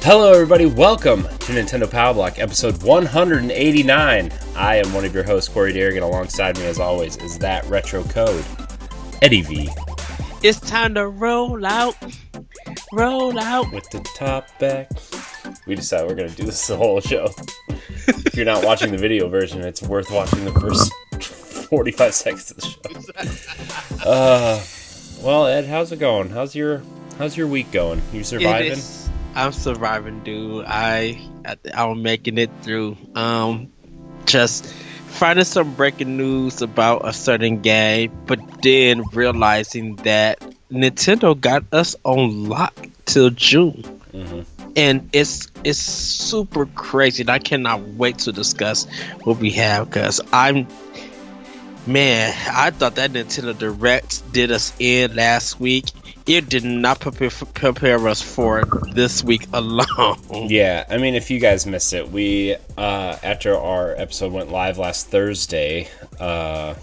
Hello everybody, welcome to Nintendo Power Block, episode 189. I am one of your hosts, Corey Derrick, and alongside me as always is that retro code, Eddie V. It's time to roll out With the top back. We decided we're going to do this the whole show. If you're not watching the video version, it's worth watching the first 45 seconds of the show. Well, Ed, how's it going? How's your week going? You surviving? I'm surviving, dude. I'm making it through. Just finding some breaking news about a certain game, but then realizing that Nintendo got us on lock till June. Mm-hmm. And it's super crazy, and I cannot wait to discuss what we have, because I thought that Nintendo Direct did us in last week. It did not prepare us for this week alone. Yeah, I mean, if you guys missed it, we, after our episode went live last Thursday, a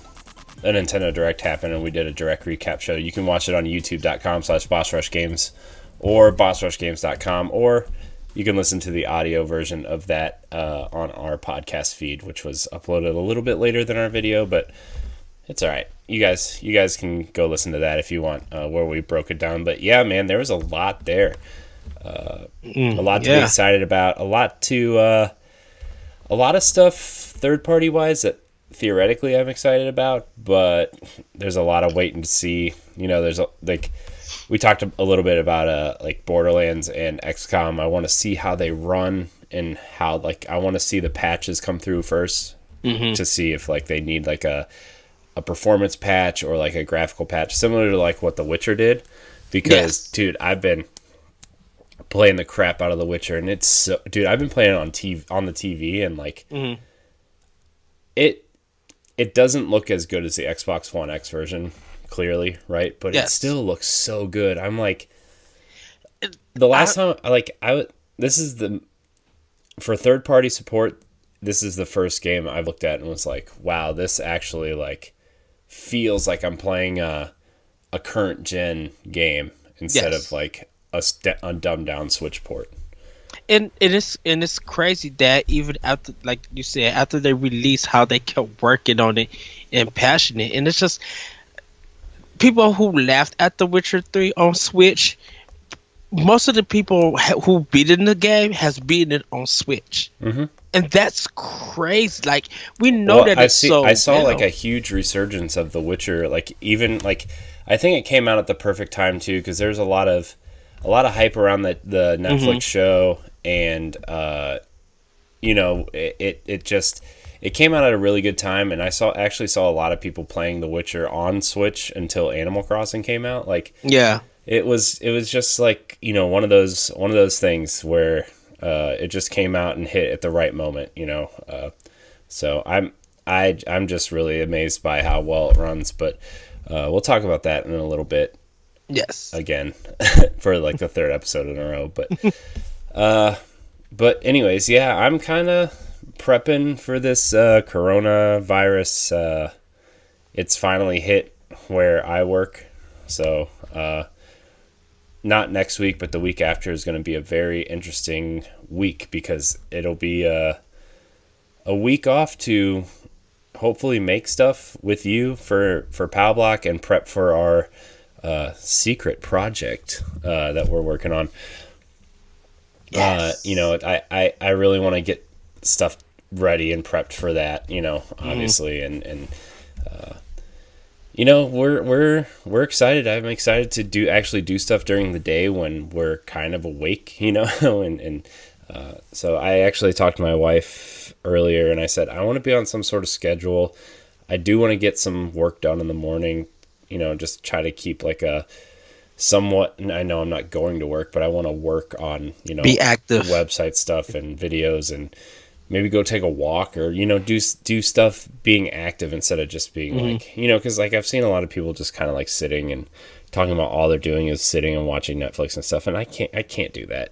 Nintendo Direct happened, and we did a direct recap show. You can watch it on youtube.com/BossRushGames or BossRushGames.com, or you can listen to the audio version of that on our podcast feed, which was uploaded a little bit later than our video, but it's all right. You guys can go listen to that if you want, where we broke it down. But yeah, man, there was a lot there. A lot to be excited about. A lot of stuff third-party wise that theoretically I'm excited about, but there's a lot of waiting to see. You know, we talked a little bit about like Borderlands and XCOM. I want to see how they run and how I want to see the patches come through first to see if they need a performance patch or a graphical patch similar to what The Witcher did, because dude, I've been playing the crap out of The Witcher, and I've been playing it on the TV, and it doesn't look as good as the Xbox One X version, clearly, right? But it still looks so good. I'm for third party support, this is the first game I looked at and was like, wow, this actually feels like I'm playing a current gen game instead of a dumbed down Switch port. And it's crazy that even after, like you said, after they released, how they kept working on it and passionate. And it's just people who laughed at The Witcher 3 on Switch. Most of the people who beat it in the game has beaten it on Switch. Mm-hmm. And that's crazy. We know that I saw a huge resurgence of The Witcher. I think it came out at the perfect time too, because there's a lot of hype around the Netflix show, and it came out at a really good time, and I actually saw a lot of people playing The Witcher on Switch until Animal Crossing came out. It was just one of those things where it just came out and hit at the right moment, so I'm just really amazed by how well it runs, but we'll talk about that in a little bit. Yes. Again, for the third episode in a row, but anyways, yeah, I'm kind of prepping for this coronavirus. It's finally hit where I work, so not next week, but the week after is going to be a very interesting week, because it'll be a week off to hopefully make stuff with you for Pow Block and prep for our secret project that we're working on. Yes. I really want to get stuff ready and prepped for that, obviously, and we're excited. I'm excited to do stuff during the day when we're kind of awake, and so I actually talked to my wife earlier, and I said I want to be on some sort of schedule. I do want to get some work done in the morning, just try to keep a somewhat, and I know I'm not going to work, but I want to work on, be active website stuff and videos, and maybe go take a walk, or do stuff being active instead of just being because I've seen a lot of people just kind of sitting and talking about all they're doing is sitting and watching Netflix and stuff, and I can't do that.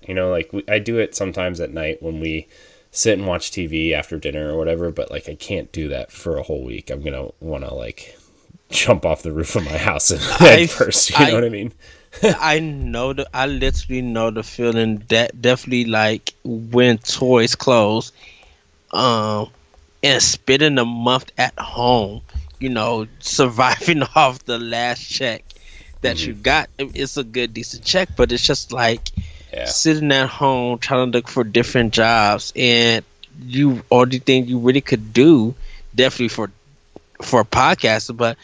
I do it sometimes at night when we sit and watch TV after dinner or whatever, but I can't do that for a whole week. I'm gonna want to jump off the roof of my house and head first. You know what I mean? I literally know the feeling that definitely like when toys close, um, and spending a month at home, surviving off the last check that Hmm. you got. It's a good, decent check, but it's just like Yeah. sitting at home trying to look for different jobs, and you only thing you really could do, definitely for a podcaster, but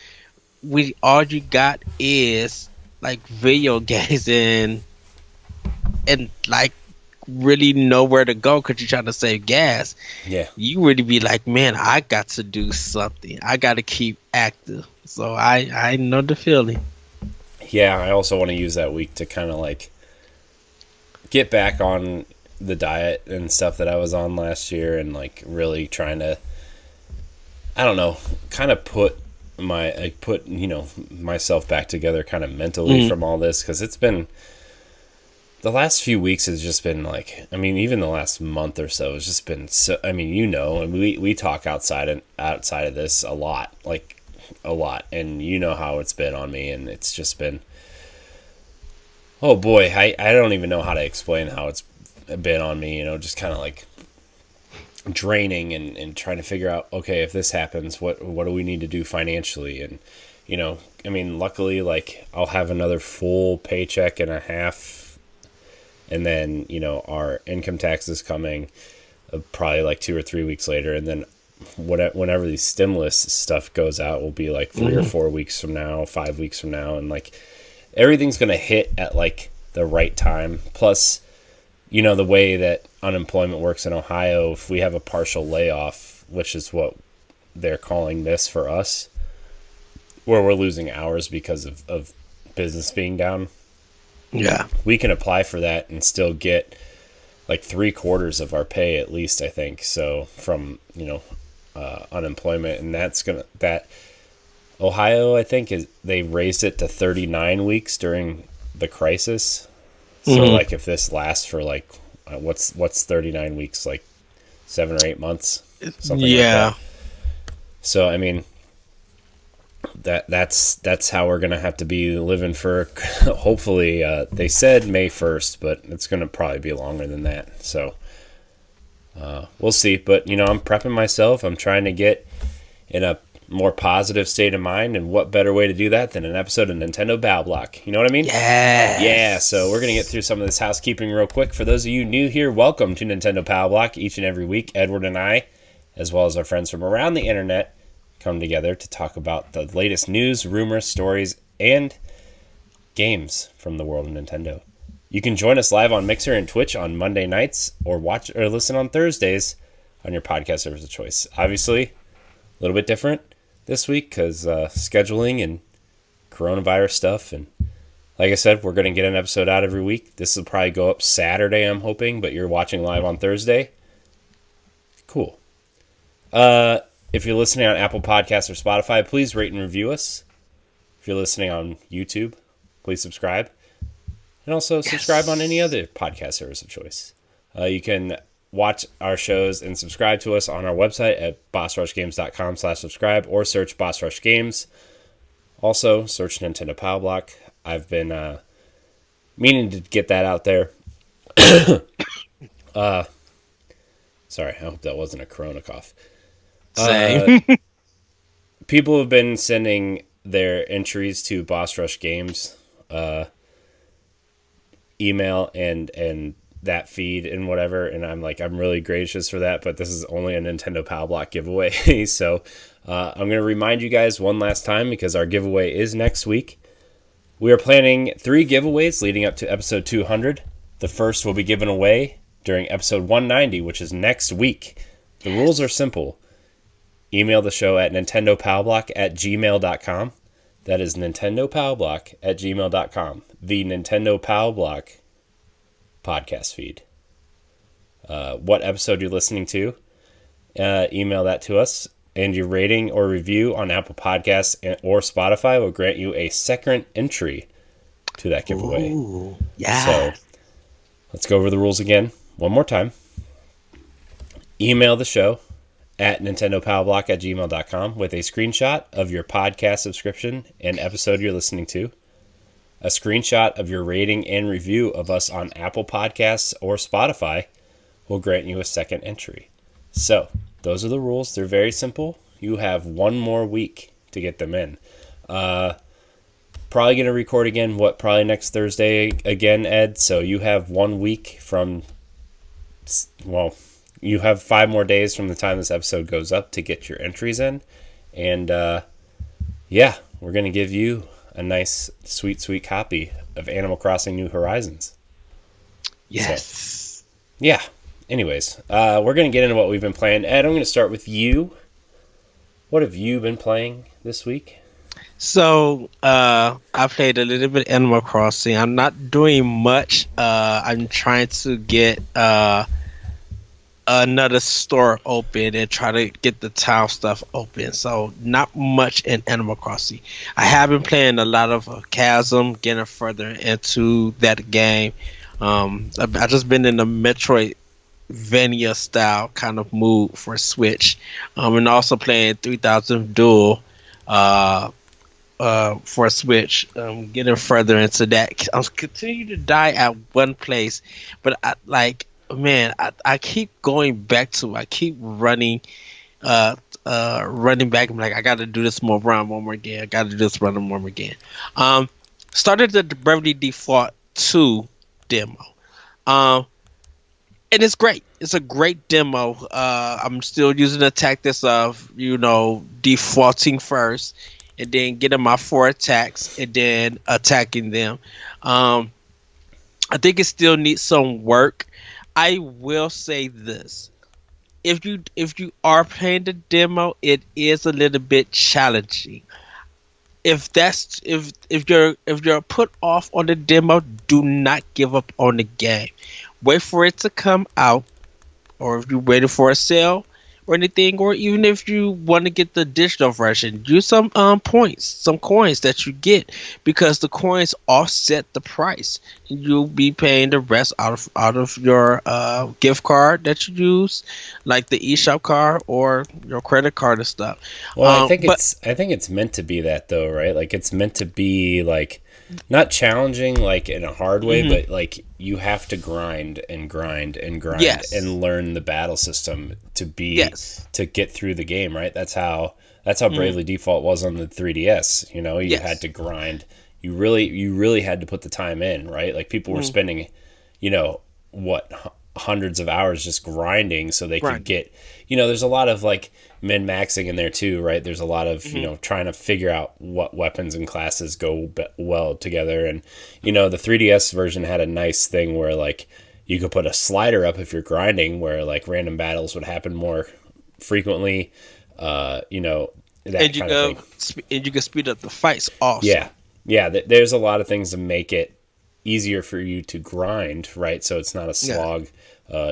we all you got is like video games and like really nowhere to go because you're trying to save gas. Yeah. You really be like, man, I got to do something. I got to keep active. So I know the feeling. Yeah, I also want to use that week to kind of like get back on the diet and stuff that I was on last year and like really trying to, I don't know, kind of put myself back together kind of mentally Mm, from all this, because it's been the last few weeks has just been like, I mean, even the last month or so has just been so, I mean, and we talk outside of this a lot, like a lot, and you know how it's been on me, and it's just been, oh boy, I don't even know how to explain how it's been on me, just kind of like draining, and trying to figure out, okay, if this happens, what do we need to do financially? And I mean, luckily, like, I'll have another full paycheck and a half, and then our income tax is coming, probably like 2 or 3 weeks later, and then whenever the stimulus stuff goes out will be like 3 or 4 weeks from now, 5 weeks from now, and like everything's gonna hit at like the right time. Plus, the way that unemployment works in Ohio, if we have a partial layoff, which is what they're calling this for us, where we're losing hours because of business being down, yeah. we can apply for that and still get like 3/4 of our pay at least, I think. So from, unemployment, and that Ohio, I think, is they raised it to 39 weeks during the crisis. So Hmm. like if this lasts for like what's 39 weeks, like 7 or 8 months, something like Yeah. that. So I mean that's how we're gonna have to be living for hopefully they said May 1st, but it's gonna probably be longer than that. So we'll see. But I'm prepping myself. I'm trying to get in a more positive state of mind, and what better way to do that than an episode of Nintendo Battle Block? You know what I mean? Yeah, so we're going to get Yes. through some of this housekeeping real quick. For those of you new here, welcome to Nintendo Power Block. Each and every week, Edward and I, as well as our friends from around the internet, come together to talk about the latest news, rumors, stories, and games from the world of Nintendo. You can join us live on Mixer and Twitch on Monday nights, or watch or listen on Thursdays on your podcast service of choice. Obviously, a little bit different this week because scheduling and coronavirus stuff, and like I said, we're going to get an episode out every week. This will probably go up Saturday, I'm hoping, but you're watching live on Thursday. Cool. If you're listening on Apple Podcasts or Spotify, please rate and review us. If you're listening on YouTube, please subscribe. And also subscribe on any Yes. other podcast service of choice. You can watch our shows and subscribe to us on our website at bossrushgames.com/subscribe, or search Boss Rush Games. Also, search Nintendo Power Block. I've been meaning to get that out there. Sorry, I hope that wasn't a corona cough. Same. People have been sending their entries to Boss Rush Games email and that feed and whatever, and I'm really gracious for that, but this is only a Nintendo Power Block giveaway. So I'm going to remind you guys one last time, because our giveaway is next week. We are planning 3 giveaways leading up to episode 200. The first will be given away during episode 190, which is next week. The rules are simple. Email the show at nintendopowerblock@gmail.com. That is nintendopowerblock@gmail.com. The Nintendo Power Block podcast feed. What episode you're listening to, email that to us. And your rating or review on Apple Podcasts or Spotify will grant you a second entry to that giveaway. Ooh. So Yeah. let's go over the rules again one more time. Email the show at nintendopowerblock@gmail.com with a screenshot of your podcast subscription and episode you're listening to. a screenshot of your rating and review of us on Apple Podcasts or Spotify will grant you a second entry. So, those are the rules. They're very simple. You have one more week to get them in. Probably going to record again, probably next Thursday again, Ed. So you have 1 week from, well, you have 5 more days from the time this episode goes up to get your entries in. And, yeah, we're going to give you a nice, sweet, sweet copy of Animal Crossing New Horizons. Yes. So, yeah. Anyways, we're going to get into what we've been playing. Ed, I'm going to start with you. What have you been playing this week? So, I played a little bit Animal Crossing. I'm not doing much. I'm trying to get another store open and try to get the town stuff open. So, not much in Animal Crossing. I have been playing a lot of Chasm, getting further into that game. I just been in the Metroidvania style kind of mood for Switch, and also playing 3000 Duel. For a Switch, getting further into that. I'm continuing to die at one place, but I keep going back to. I keep running, running back. I'm like, I got to do this one more again. I got to do this run one more again. Started the Bravely Default 2 demo. And it's great. It's a great demo. I'm still using the tactics of defaulting first, and then getting my 4 attacks, and then attacking them. I think it still needs some work. I will say this: if you are playing the demo, it is a little bit challenging. If you're put off on the demo, do not give up on the game. Wait for it to come out, or if you're waiting for a sale or anything, or even if you want to get the digital version, use some coins that you get, because the coins offset the price, and you'll be paying the rest out of your gift card that you use, like the eShop card or your credit card and stuff. Well, I think it's meant to be that, though, right? Like, it's meant to be like not challenging like in a hard way, but like you have to grind and grind and grind and learn the battle system to get through the game, right? That's how Bravely Default was on the 3DS. You had to grind. You really had to put the time in, right? Like, people were spending, hundreds of hours just grinding so they could get, there's a lot of like min-maxing in there too, right? There's a lot of, trying to figure out what weapons and classes go well together. And, the 3DS version had a nice thing where like you could put a slider up if you're grinding, where like random battles would happen more frequently, that kind of thing. And you can speed up the fights also. Yeah. There's a lot of things to make it easier for you to grind, right? So it's not a slog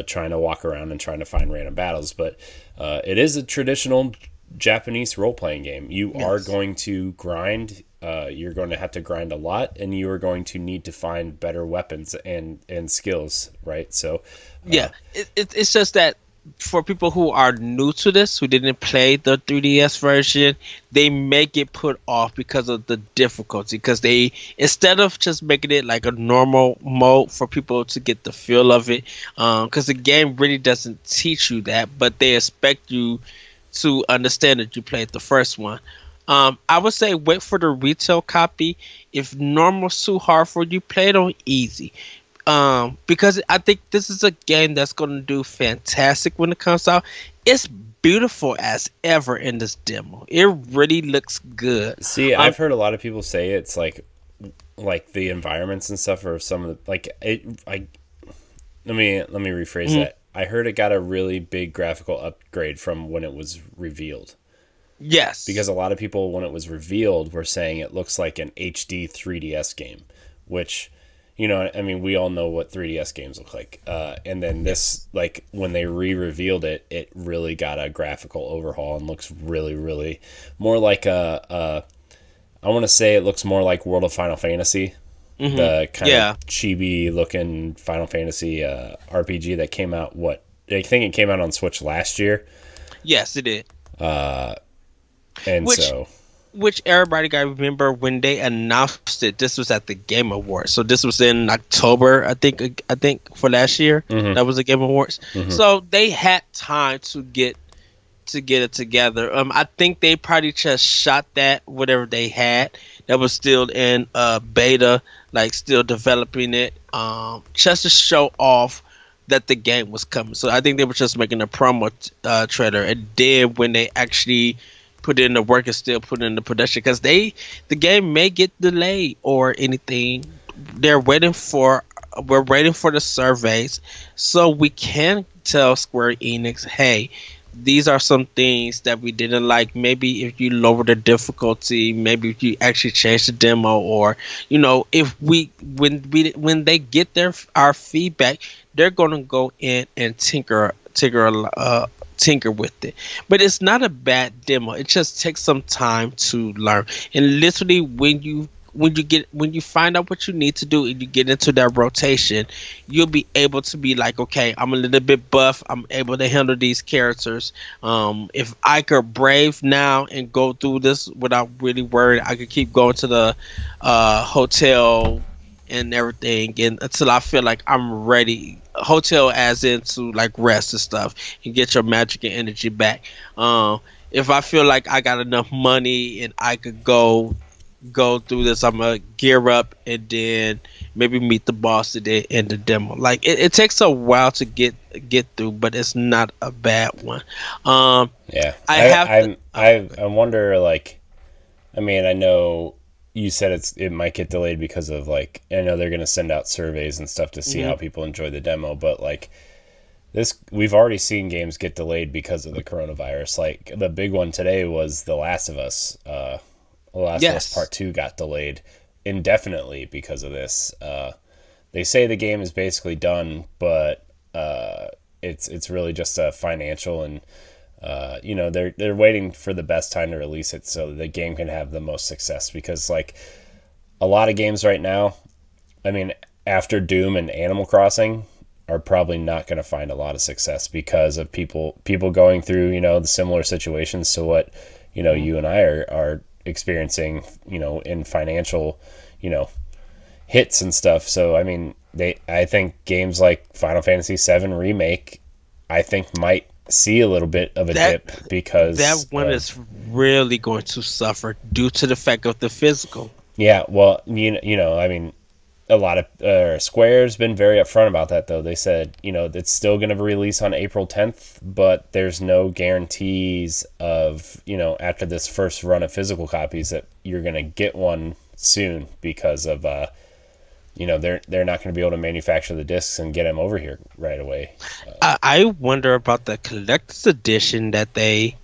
trying to walk around and trying to find random battles. But it is a traditional Japanese role-playing game. You are going to grind. You're going to have to grind a lot, and you are going to need to find better weapons and skills, right? So it's just that for people who are new to this, who didn't play the 3DS version, they may get put off because of the difficulty. Because they, instead of just making it like a normal mode for people to get the feel of it, because the game really doesn't teach you that, but they expect you to understand that you played the first one. I would say wait for the retail copy. If normal's too hard for you, play it on easy. Because I think this is a game that's going to do fantastic when it comes out. It's beautiful as ever in this demo. It really looks good. See, I've heard a lot of people say it's like the environments and stuff are some of the let me rephrase that. I heard it got a really big graphical upgrade from when it was revealed. Yes. Because a lot of people, when it was revealed, were saying it looks like an HD 3DS game, which, we all know what 3DS games look like. And then this, like, when they re-revealed it, it really got a graphical overhaul and looks really, really more like I want to say it looks more like World of Final Fantasy. The kind of chibi-looking Final Fantasy RPG that came out, I think it came out on Switch last year. Yes, it did. which everybody got to remember when they announced it. This was at the Game Awards, so this was in October, I think. I think for last year, Mm-hmm. that was the Game Awards. Mm-hmm. So they had time to get it together. I think they probably just shot that whatever they had that was still in beta, like still developing it, just to show off that the game was coming. So I think they were just making a promo trailer, and then when they actually put in the work and still put in the production, because the game may get delayed or anything. They're waiting for we're waiting for the surveys so we can tell Square Enix, hey, these are some things that we didn't like. Maybe if you lower the difficulty, maybe if you actually change the demo, or if when they get our feedback, they're gonna go in and tinker with it. But it's not a bad demo. It just takes some time to learn. And literally, when you find out what you need to do and you get into that rotation, you'll be able to be like, okay, I'm a little bit buff, I'm able to handle these characters. If I could brave now and go through this without really worrying, I could keep going to the hotel and everything, and until I feel like I'm ready. Hotel as into like rest and stuff, and get your magic and energy back. If I feel like I got enough money and I could go through this, I'm gonna gear up and then maybe meet the boss today in the demo. Like it takes a while to get through, but it's not a bad one. Yeah, I have to, I wonder, like, I mean, I know you said it might get delayed because of, like, I know they're gonna send out surveys and stuff to see how people enjoy the demo, but like this, we've already seen games get delayed because of the coronavirus. Like the big one today was The Last of Us. The Last of Us Part 2 got delayed indefinitely because of this. They say the game is basically done, but it's really just a financial, and they're waiting for the best time to release it so the game can have the most success. Because like a lot of games right now, I mean, after Doom and Animal Crossing, are probably not going to find a lot of success because of people going through the similar situations to what you and I are experiencing, in financial, hits and stuff. So I mean, I think games like Final Fantasy VII Remake, I think might see a little bit of a dip because that one is really going to suffer due to the fact of the physical. Yeah, well, I mean, a lot of Square's been very upfront about that, though. They said, it's still going to release on April 10th, but there's no guarantees of, after this first run of physical copies that you're going to get one soon because of, they're not going to be able to manufacture the discs and get them over here right away. I wonder about the collector's edition that they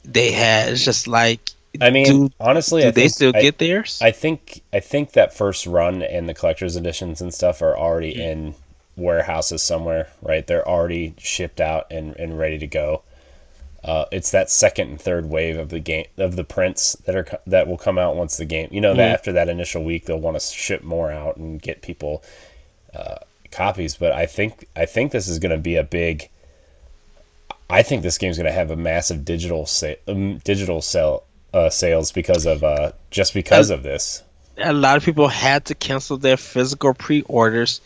had. It's just like, I mean, honestly, they still get theirs? I think that first run and the collector's editions and stuff are already in warehouses somewhere, right? They're already shipped out and ready to go. It's that second and third wave of the game, of the prints that will come out once the game. That after that initial week, they'll want to ship more out and get people copies. But I think this is going to be a big. I think this game's going to have a massive digital sales because of of this. A lot of people had to cancel their physical pre-orders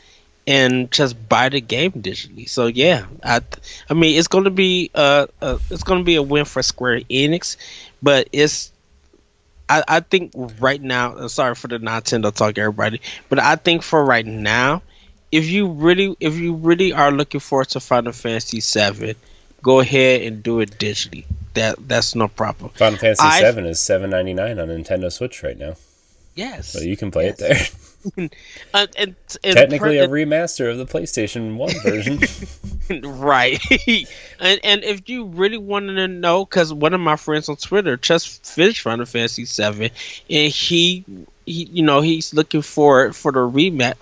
and just buy the game digitally. So yeah, I mean, it's going to be a win for Square Enix, but I think right now. Sorry for the Nintendo talk, everybody, but I think for right now, if you really are looking forward to Final Fantasy VII, go ahead and do it digitally. That's no problem. Final Fantasy VII is $7.99 on Nintendo Switch right now. Yes, so you can play it there. and technically a remaster of the PlayStation 1 version. Right. and if you really wanted to know, because one of my friends on Twitter just finished Final Fantasy VII, and he he's looking for the remake,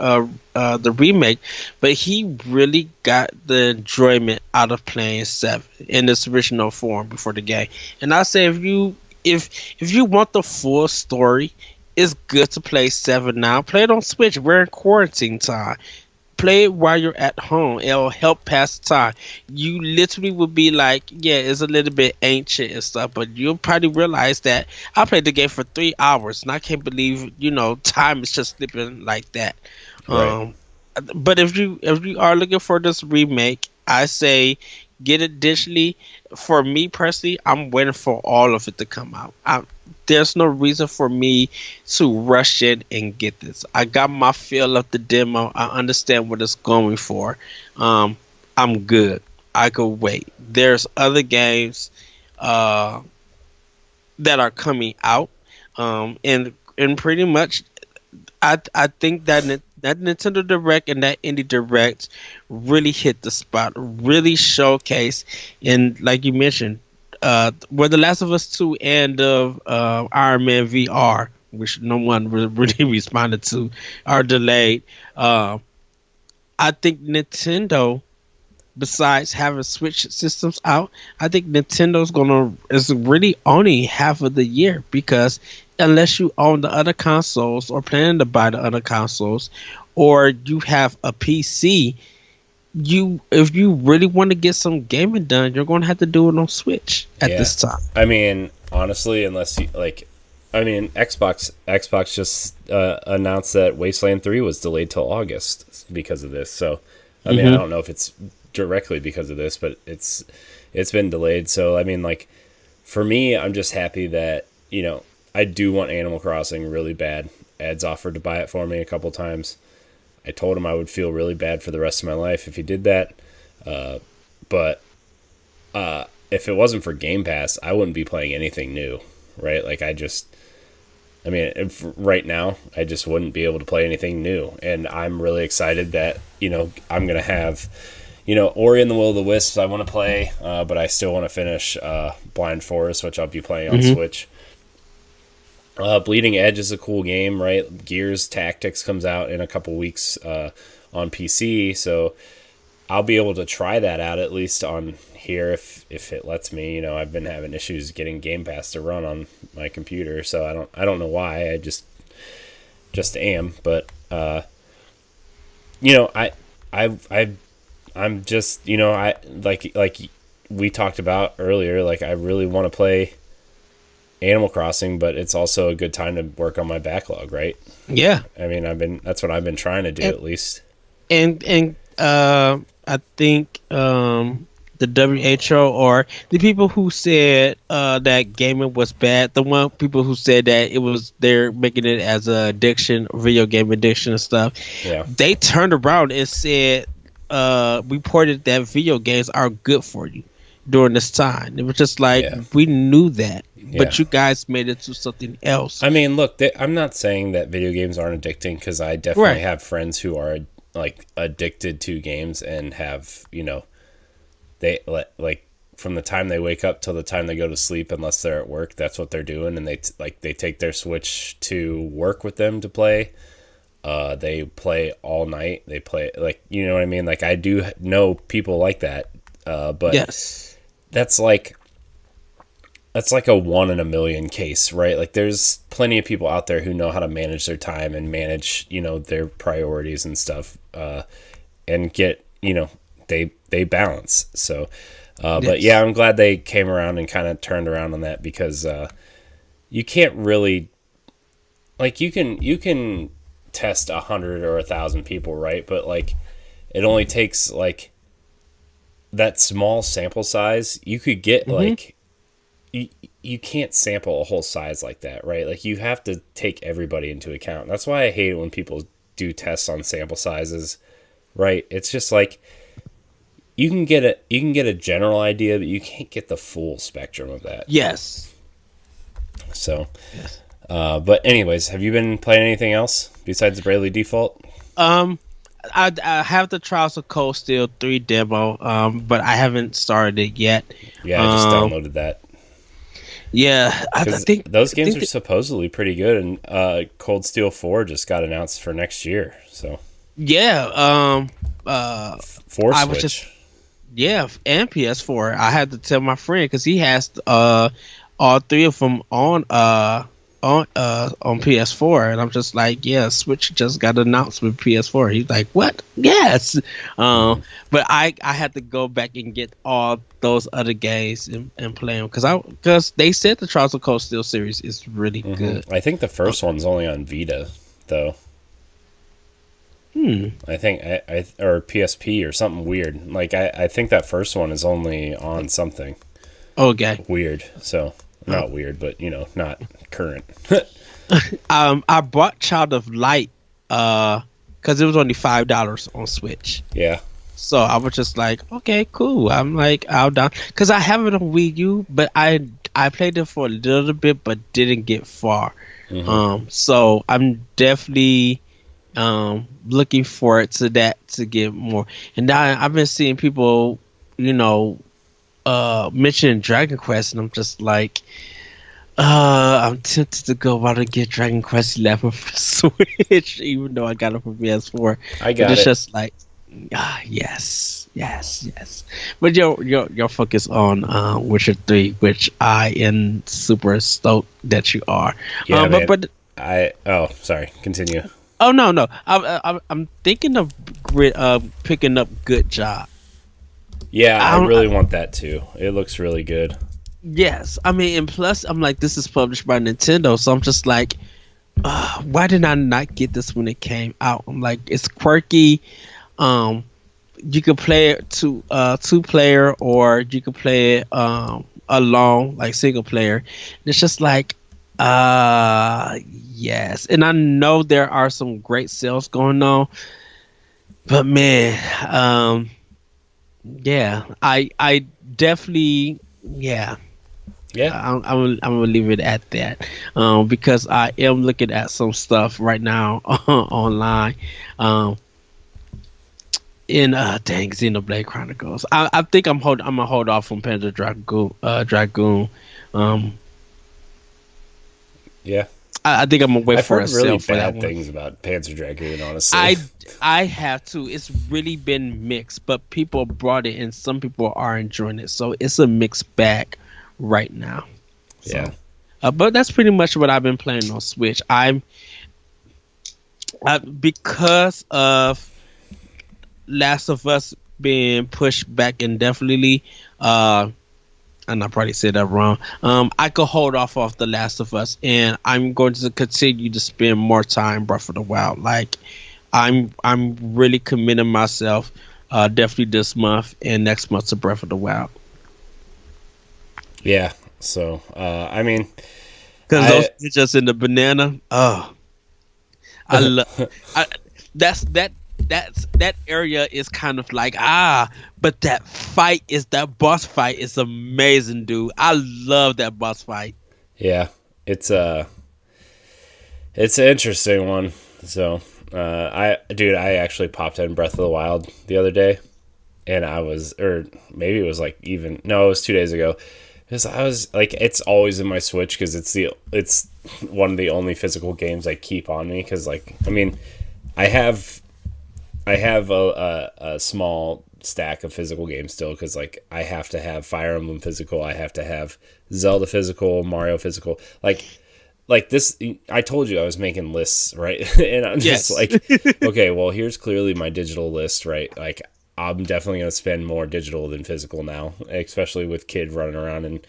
but he really got the enjoyment out of playing 7 in its original form before the game. And I say, if you want the full story, it's good to play 7 now. Play it on Switch. We're in quarantine time. play it while you're at home. It'll help pass the time. You literally would be like, yeah, it's a little bit ancient and stuff, but you'll probably realize that I played the game for 3 hours and I can't believe, time is just slipping like that. Right. Um, but if you are looking for this remake, I say get it digitally. For me personally, I'm waiting for all of it to come out. There's no reason for me to rush in and get this. I got my feel of the demo. I understand what it's going for. Um, I'm good. I could wait. There's other games uh, that are coming out, and pretty much I think that Nintendo Direct and that Indie Direct really hit the spot, really showcase, and like you mentioned, where The Last of Us 2 and Iron Man VR, which no one really responded to, are delayed. Uh, I think Nintendo, besides having Switch systems out, I think Nintendo's gonna is really owning half of the year, because unless you own the other consoles or plan to buy the other consoles, or you have a PC, if you really want to get some gaming done, you're gonna have to do it on Switch at Yeah. this time. I mean, honestly, unless you like, I mean, Xbox just announced that Wasteland 3 was delayed till August because of this. So, I mean, I Hmm. don't know if it's directly because of this, but it's been delayed. So, I mean, like, for me, I'm just happy that, I do want Animal Crossing really bad. Ed's offered to buy it for me a couple times. I told him I would feel really bad for the rest of my life if he did that. But if it wasn't for Game Pass, I wouldn't be playing anything new, right? Like, I mean, if, right now, I just wouldn't be able to play anything new. And I'm really excited that, I'm going to have, Ori and the Will of the Wisps I want to play, but I still want to finish Blind Forest, which I'll be playing on Hmm. Switch. Bleeding Edge is a cool game, right? Gears Tactics comes out in a couple weeks on PC, so I'll be able to try that out at least on here if it lets me. I've been having issues getting Game Pass to run on my computer, so I don't know why. I just am, but I I'm just I like we talked about earlier. Like, I really want to play Animal Crossing, but it's also a good time to work on my backlog, right? Yeah, I mean, that's what I've been trying to do and at least. and I think the WHO, or the people who said that gaming was bad, the one people who said that they're making it as a addiction, video game addiction and stuff, Yeah. they turned around and said, reported that video games are good for you during this time. It was just like, Yeah. we knew that, Yeah. but you guys made it to something else. I mean, look, I'm not saying that video games aren't addicting, because I definitely Right. have friends who are like addicted to games and have, they like from the time they wake up till the time they go to sleep, unless they're at work, that's what they're doing, and they take their Switch to work with them to play. They play all night. They play, like, you know what I mean? Like, I do know people like that. But Yes. that's like a 1 in a million case, right? Like, there's plenty of people out there who know how to manage their time and manage, their priorities and stuff, and get, they balance. So, but Yes. yeah, I'm glad they came around and kind of turned around on that, because you can't really, like, you can test 100 or 1,000 people, right? But, like, it only takes, like, that small sample size. You could get, Hmm. like, you can't sample a whole size like that, right? Like, you have to take everybody into account. That's why I hate it when people do tests on sample sizes, right? It's just like, you can get a general idea, but you can't get the full spectrum of that. Yes. So, Yes. but anyways, have you been playing anything else besides Bravely Default? Um, I have the Trials of Cold Steel 3 demo, but I haven't started it yet. Yeah, I just Um, downloaded that, yeah, I because think those I games think are that, supposedly pretty good, and Cold Steel 4 just got announced for next year. So, yeah. for I was just Switch. yeah, and PS4. I had to tell my friend because he has all three of them on on PS4, and I'm just like, yeah, Switch just got announced with PS4. He's like, what? Yes. Hmm. But I had to go back and get all those other games and play them because they said the Trials of Cold Steel series is really Hmm. good. I think the first one's only on Vita, though. Hmm. I think I or PSP or something weird. Like I think that first one is only on something Okay. weird. So Uh, not weird, but not current. I bought Child of Light because it was only $5 on Switch. Yeah. So I was just like, okay, cool. I'm like, I'll down because I have it on Wii U, but I played it for a little bit, but didn't get far. Hmm. So I'm definitely looking forward to that to get more. And now I've been seeing people, you know, mentioning Dragon Quest, and I'm just like, I'm tempted to go out and get Dragon Quest 11 for Switch, even though I got it for PS4. I But got it's it. just like, yes, yes, yes. But your focus on Witcher 3, which I am super stoked that you are. Yeah, man. But Oh, sorry. Continue. oh no, I'm thinking of picking up Good Job. Yeah, I I don't. really want that too. It looks really good. Yes, I mean, and plus, I'm like, this is published by Nintendo, so I'm just like, why did I not get this when it came out? I'm like, it's quirky. Um, you could play it two player, or you could play it alone, like single player. And it's just like, yes. And I know there are some great sales going on, but man, yeah, I definitely, yeah. Yeah. I'm gonna leave it at that, because I am looking at some stuff right now online, um, in dang Xenoblade Chronicles. I think I'm gonna hold off from Panzer Dragoon. Um, Yeah. I think I'm gonna wait I've for heard a really sale for that bad one. things about Panzer Dragoon, honestly. I I have to. It's really been mixed, but people brought it, and some people are enjoying it. So it's a mixed bag right now. Yeah. So, but that's pretty much what I've been playing on Switch. Because of Last of Us being pushed back indefinitely. And I probably said that wrong. I could hold off The Last of Us, and I'm going to continue to spend more time Breath of the Wild. Like I'm really committing myself, definitely this month and next month to Breath of the Wild. Yeah. So, I mean, Because those I ninjas in the banana, oh, I love. I that area is kind of like but that boss fight is amazing, dude. I love that boss fight. yeah, it's it's an interesting one. So, I actually popped in Breath of the Wild the other day, and or maybe it was like even no, it was 2 days ago. Because I was like, it's always in my Switch because it's one of the only physical games I keep on me. Because like, I mean, I have a small stack of physical games still because like I have to have Fire Emblem physical, I have to have Zelda physical, Mario physical, like this. I told you I was making lists, right? And I'm just Yes. like, okay, well, here's clearly my digital list, right? Like I'm definitely going to spend more digital than physical now, especially with kid running around. And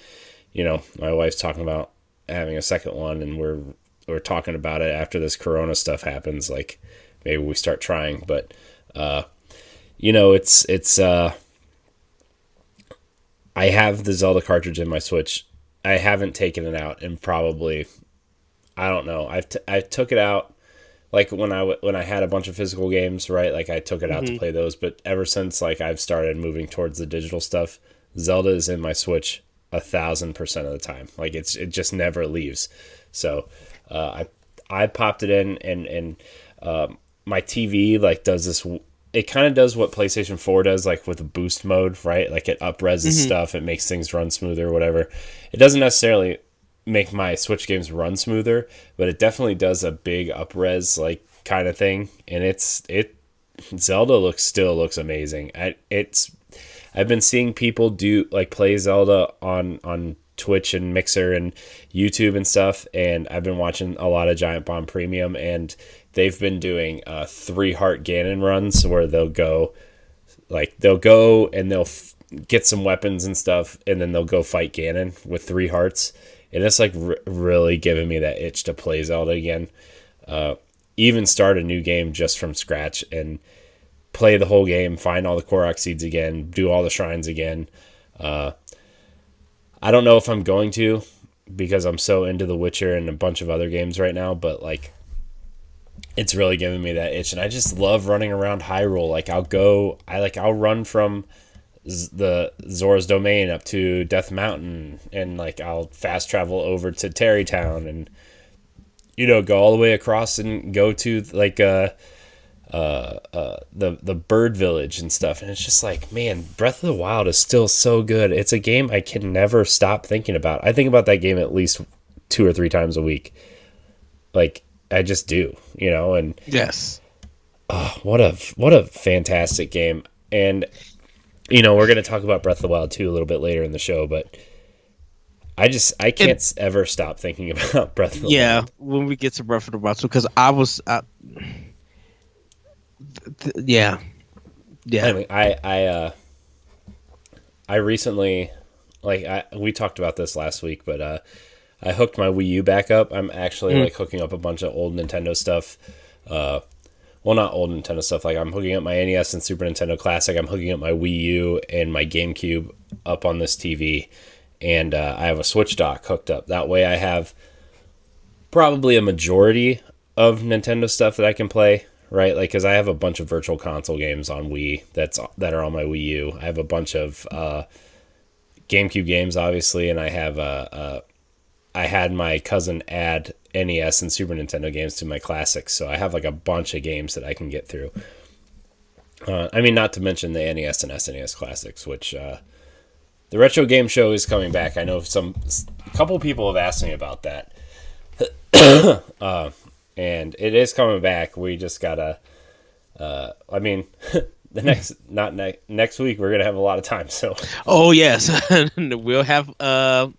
my wife's talking about having a second one, and we're talking about it after this corona stuff happens, like maybe we start trying. But it's I have the Zelda cartridge in my Switch. I haven't taken it out in probably, I don't know. I took it out like when I had a bunch of physical games, right? Like I took it out to Hmm. play those, but ever since like I've started moving towards the digital stuff, Zelda is in my Switch 1,000% of the time. Like it just never leaves. So I popped it in, and my TV like does this. It kind of does what PlayStation 4 does, like with the boost mode, right? Like it upreses Hmm. stuff, it makes things run smoother, whatever. It doesn't necessarily make my Switch games run smoother, but it definitely does a big upres like kind of thing. And it Zelda still looks amazing. I've been seeing people do like play Zelda on Twitch and Mixer and YouTube and stuff, and I've been watching a lot of Giant Bomb Premium, and they've been doing 3-heart Ganon runs where they'll go and they'll get some weapons and stuff, and then they'll go fight Ganon with 3 hearts, and it's like really giving me that itch to play Zelda again. Even start a new game just from scratch and play the whole game, find all the Korok seeds again, do all the shrines again. I don't know if I'm going to, because I'm so into The Witcher and a bunch of other games right now, but like it's really giving me that itch, and I just love running around Hyrule. Like I'll run from the Zora's Domain up to Death Mountain, and like I'll fast travel over to Terrytown, and go all the way across and go to like the bird village and stuff. And it's just like, man, Breath of the Wild is still so good. It's a game I can never stop thinking about. I think about that game at least 2 or 3 times a week. Like I just do, and yes. What a fantastic game. And we're going to talk about Breath of the Wild 2 a little bit later in the show, but I can't ever stop thinking about Breath of the Wild. Yeah, when we get to Breath of the Wild 2, because yeah. Anyway, I recently, we talked about this last week, but I hooked my Wii U back up. I'm actually like hooking up a bunch of old Nintendo stuff. Well, not old Nintendo stuff. Like I'm hooking up my NES and Super Nintendo Classic. I'm hooking up my Wii U and my GameCube up on this TV, and I have a Switch dock hooked up. That way, I have probably a majority of Nintendo stuff that I can play. Right, like because I have a bunch of Virtual Console games on Wii that are on my Wii U. I have a bunch of GameCube games, obviously, and I have I had my cousin add NES and Super Nintendo games to my classics, so I have like a bunch of games that I can get through. I mean, not to mention the NES and SNES classics, which the Retro Game Show is coming back. I know a couple people have asked me about that. And it is coming back. We just gotta. I mean, next week we're gonna have a lot of time. So. Oh yes, we'll have.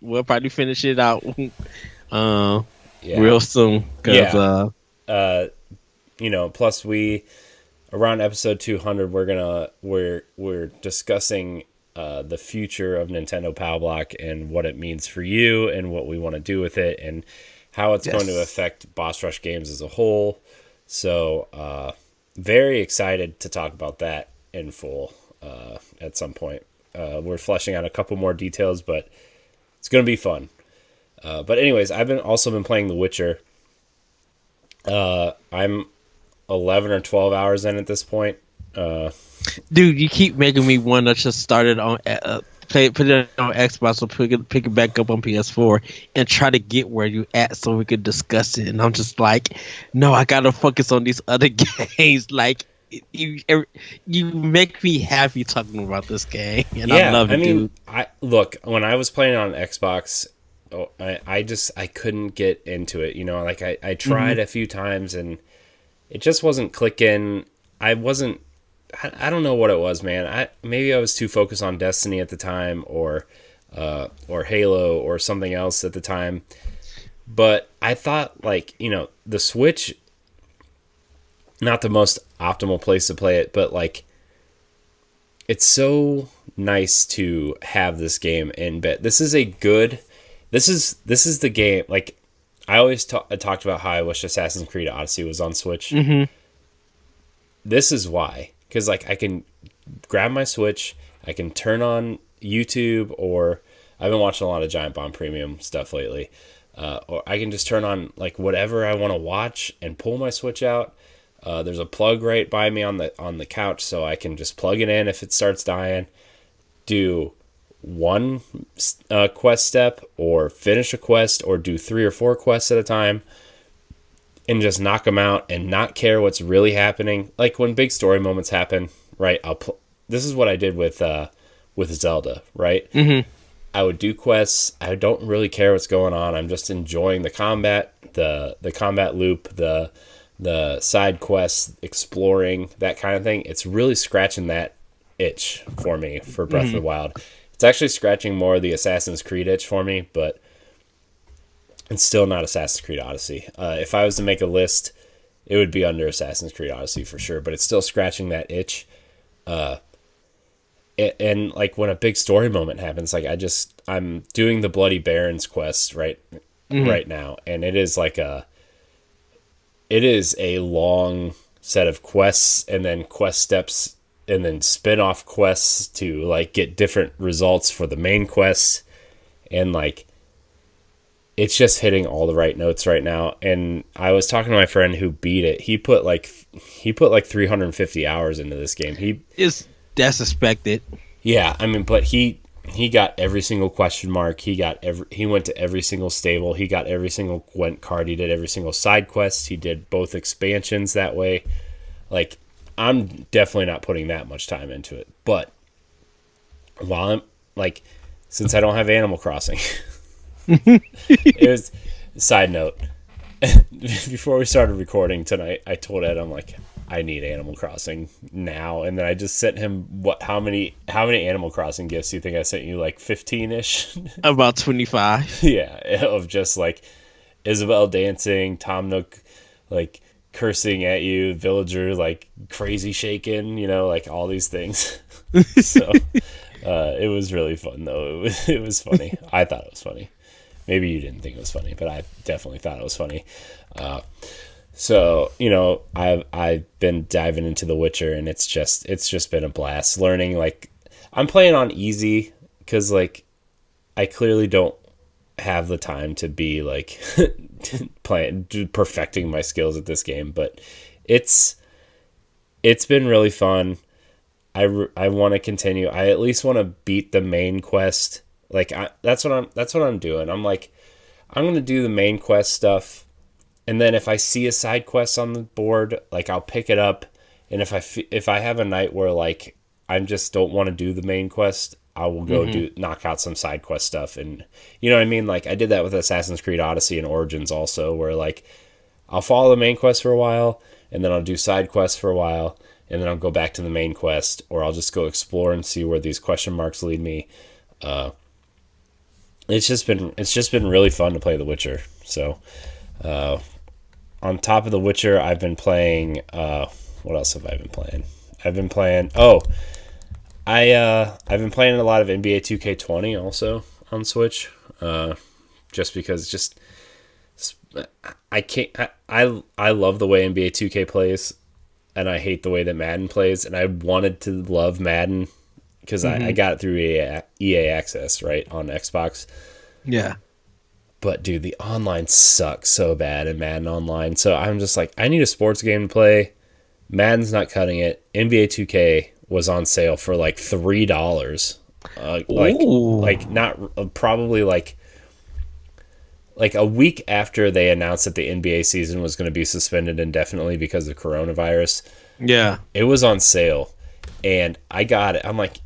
We'll probably finish it out. Real soon. Cause, plus we around episode 200 we're discussing the future of Nintendo Power Block and what it means for you and what we want to do with it and how it's going to affect Boss Rush games as a whole. So, very excited to talk about that in full at some point. We're fleshing out a couple more details, but it's going to be fun. But anyways, I've also been playing The Witcher. I'm 11 or 12 hours in at this point. Dude, you keep making me want to just start it on... put it on Xbox or pick it back up on PS4 and try to get where you at so we could discuss it. And I'm just like, no, I gotta focus on these other games. Like, you make me happy talking about this game, and I love it, dude. Look, when I was playing on Xbox, I couldn't get into it. Like I tried a few times and it just wasn't clicking. I don't know what it was, man. Maybe I was too focused on Destiny at the time, or Halo, or something else at the time. But I thought, the Switch, not the most optimal place to play it, but it's so nice to have this game in bed. This is the game. Like I always talked about how I wish Assassin's Creed Odyssey was on Switch. Mm-hmm. This is why. Because I can grab my Switch, I can turn on YouTube, or I've been watching a lot of Giant Bomb Premium stuff lately, or I can just turn on whatever I want to watch and pull my Switch out. There's a plug right by me on the couch, so I can just plug it in if it starts dying, do one quest step, or finish a quest, or do 3 or 4 quests at a time, and just knock them out and not care what's really happening. Like when big story moments happen, right? This is what I did with Zelda, right? Mm-hmm. I would do quests. I don't really care what's going on. I'm just enjoying the combat, the combat loop, the side quests, exploring, that kind of thing. It's really scratching that itch for me for Breath of the Wild. It's actually scratching more of the Assassin's Creed itch for me, but it's still not Assassin's Creed Odyssey. If I was to make a list, it would be under Assassin's Creed Odyssey for sure, but it's still scratching that itch. And like when a big story moment happens, like I'm doing the Bloody Barons quest Hmm. right now, and it is a long set of quests and then quest steps and then spin-off quests to like get different results for the main quests, and like it's just hitting all the right notes right now. And I was talking to my friend who beat it. He put like 350 hours into this game. It's that's expected. Yeah, I mean, but he got every single question mark. He went to every single stable. He got every single Gwent card. He did every single side quest. He did both expansions that way. Like, I'm definitely not putting that much time into it. But while I'm like, since I don't have Animal Crossing, it was side note. Before we started recording tonight, I told Ed, I'm like, I need Animal Crossing now, and then I just sent him how many Animal Crossing gifts do you think I sent you? Like 15-ish. About 25. Yeah, of just like Isabel dancing, Tom Nook like cursing at you, Villager like crazy shaking, like all these things. So it was really fun though. It was funny. I thought it was funny. Maybe you didn't think it was funny, but I definitely thought it was funny. So I've been diving into The Witcher, and it's just been a blast learning. Like, I'm playing on easy because like I clearly don't have the time to be like perfecting my skills at this game, but it's it's been really fun. I want to continue. I at least want to beat the main quest. Like, that's what I'm doing. I'm like, I'm gonna do the main quest stuff, and then if I see a side quest on the board, like I'll pick it up. And if I have a night where like I just don't want to do the main quest, I will go Hmm. do knock out some side quest stuff. And you know what I mean? Like, I did that with Assassin's Creed Odyssey and Origins also, where like I'll follow the main quest for a while, and then I'll do side quests for a while, and then I'll go back to the main quest, or I'll just go explore and see where these question marks lead me. It's just been really fun to play The Witcher. So on top of The Witcher, I've been playing. What else have I been playing? I've been playing. Oh, I've been playing a lot of NBA 2K20 also on Switch. Just because I can't. I love the way NBA 2K plays, and I hate the way that Madden plays. And I wanted to love Madden because I Hmm. got it through EA Access, right, on Xbox. Yeah. But dude, the online sucks so bad in Madden Online. So I'm just like, I need a sports game to play. Madden's not cutting it. NBA 2K was on sale for like $3. Ooh. Like not probably like a week after they announced that the NBA season was going to be suspended indefinitely because of coronavirus. Yeah. It was on sale, and I got it. I'm like,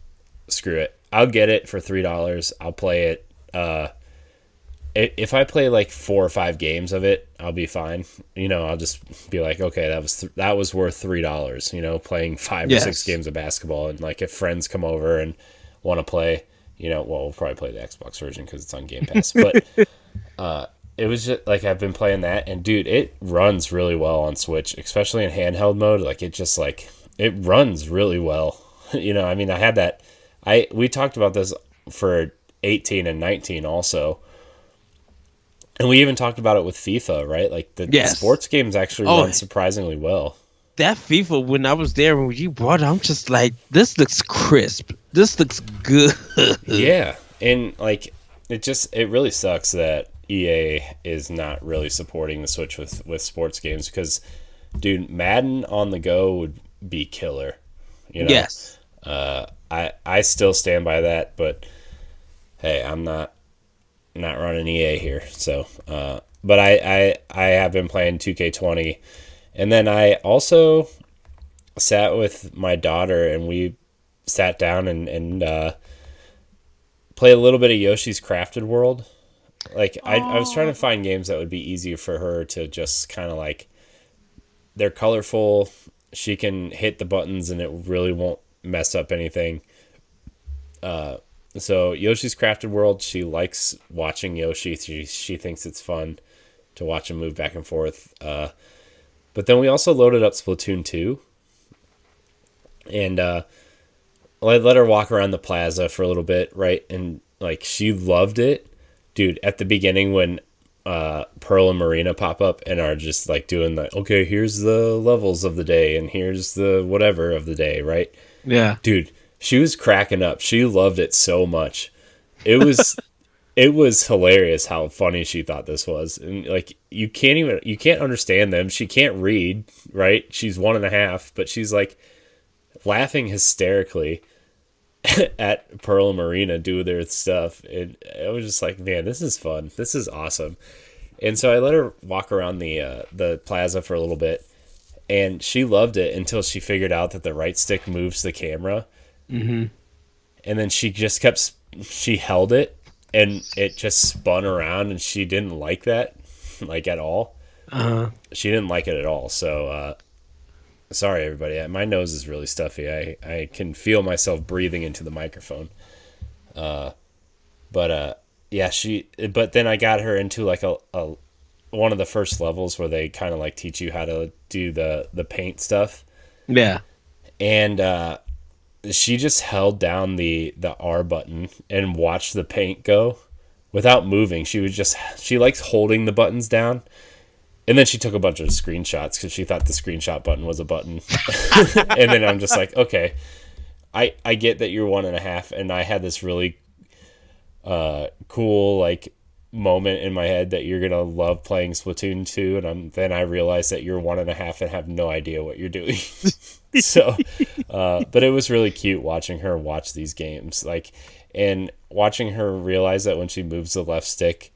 screw it. I'll get it for $3. I'll play it. If I play like 4 or 5 games of it, I'll be fine. I'll just be like, okay, that was worth $3. Playing 5 or 6 Yes. games of basketball, and like if friends come over and want to play, well, we'll probably play the Xbox version because it's on Game Pass. But it was just like I've been playing that, and dude, it runs really well on Switch, especially in handheld mode. Like, it runs really well. I mean, I had that. We talked about this for 18 and 19 also. And we even talked about it with FIFA, right? Like, the Yes. sports games actually Oh, run surprisingly well. that FIFA when I was there when you brought it, I'm just like, this looks crisp. This looks good. Yeah. And like it really sucks that EA is not really supporting the Switch with sports games because dude, Madden on the go would be killer, you know. Yes. I still stand by that, but hey, I'm not running EA here. So, but I have been playing 2K20, and then I also sat with my daughter and we sat down and play a little bit of Yoshi's Crafted World. Like, I was trying to Oh. find games that would be easier for her to just kind of like, they're colorful. She can hit the buttons and it really won't mess up anything. So Yoshi's Crafted World, she likes watching Yoshi. She thinks it's fun to watch him move back and forth. But then we also loaded up Splatoon 2, and I let her walk around the plaza for a little bit, right? And like she loved it, dude. At the beginning when Pearl and Marina pop up and are just like doing the okay, here's the levels of the day and here's the whatever of the day, right? Yeah. Dude, she was cracking up. She loved it so much. It was it was hilarious how funny she thought this was. And like you can't understand them. She can't read, right? She's 1.5, but she's like laughing hysterically at Pearl and Marina do their stuff. And I was just like, man, this is fun. This is awesome. And so I let her walk around the plaza for a little bit, and she loved it until she figured out that the right stick moves the camera. Mm-hmm. And then she held it, and it just spun around, and she didn't like that, like at all. She didn't like it at all. So, sorry everybody. My nose is really stuffy. I can feel myself breathing into the microphone. Yeah, but then I got her into like a one of the first levels where they kind of like teach you how to do the paint stuff. Yeah. And she just held down the R button and watched the paint go without moving. She likes holding the buttons down. And then she took a bunch of screenshots because she thought the screenshot button was a button. And then I'm just like, okay, I get that you're 1.5, and I had this really cool like moment in my head that you're gonna love playing Splatoon 2, and then I realized that you're 1.5 and have no idea what you're doing. So, but it was really cute watching her watch these games, like, and watching her realize that when she moves the left stick,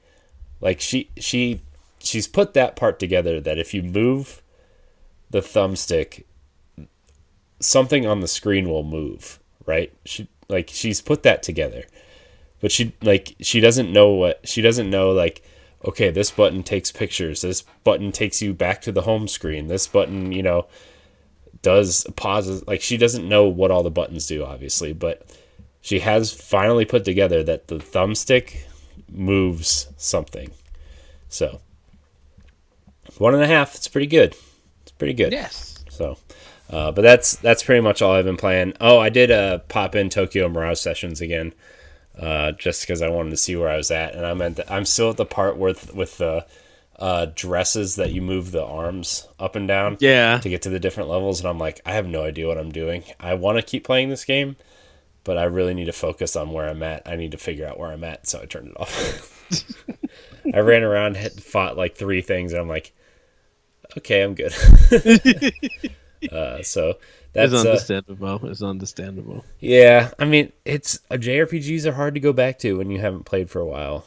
like she's put that part together that if you move the thumbstick, something on the screen will move, right? She's put that together. But she doesn't know like, okay, this button takes pictures, this button takes you back to the home screen, this button, does pauses. Like, she doesn't know what all the buttons do, obviously, but she has finally put together that the thumbstick moves something. So 1.5, it's pretty good. It's pretty good. Yes. So, but that's pretty much all I've been playing. Oh, I did pop in Tokyo Mirage Sessions again, just because I wanted to see where I was at, and I'm still at the part with the dresses that you move the arms up and down, Yeah. to get to the different levels, and I'm like, I have no idea what I'm doing. I want to keep playing this game, but I really need to focus on where I'm at. I need to figure out where I'm at, so I turned it off. I ran around, fought like 3 things, and I'm like, okay, I'm good. So that's It's understandable. It's understandable. yeah. I mean, JRPGs are hard to go back to when you haven't played for a while.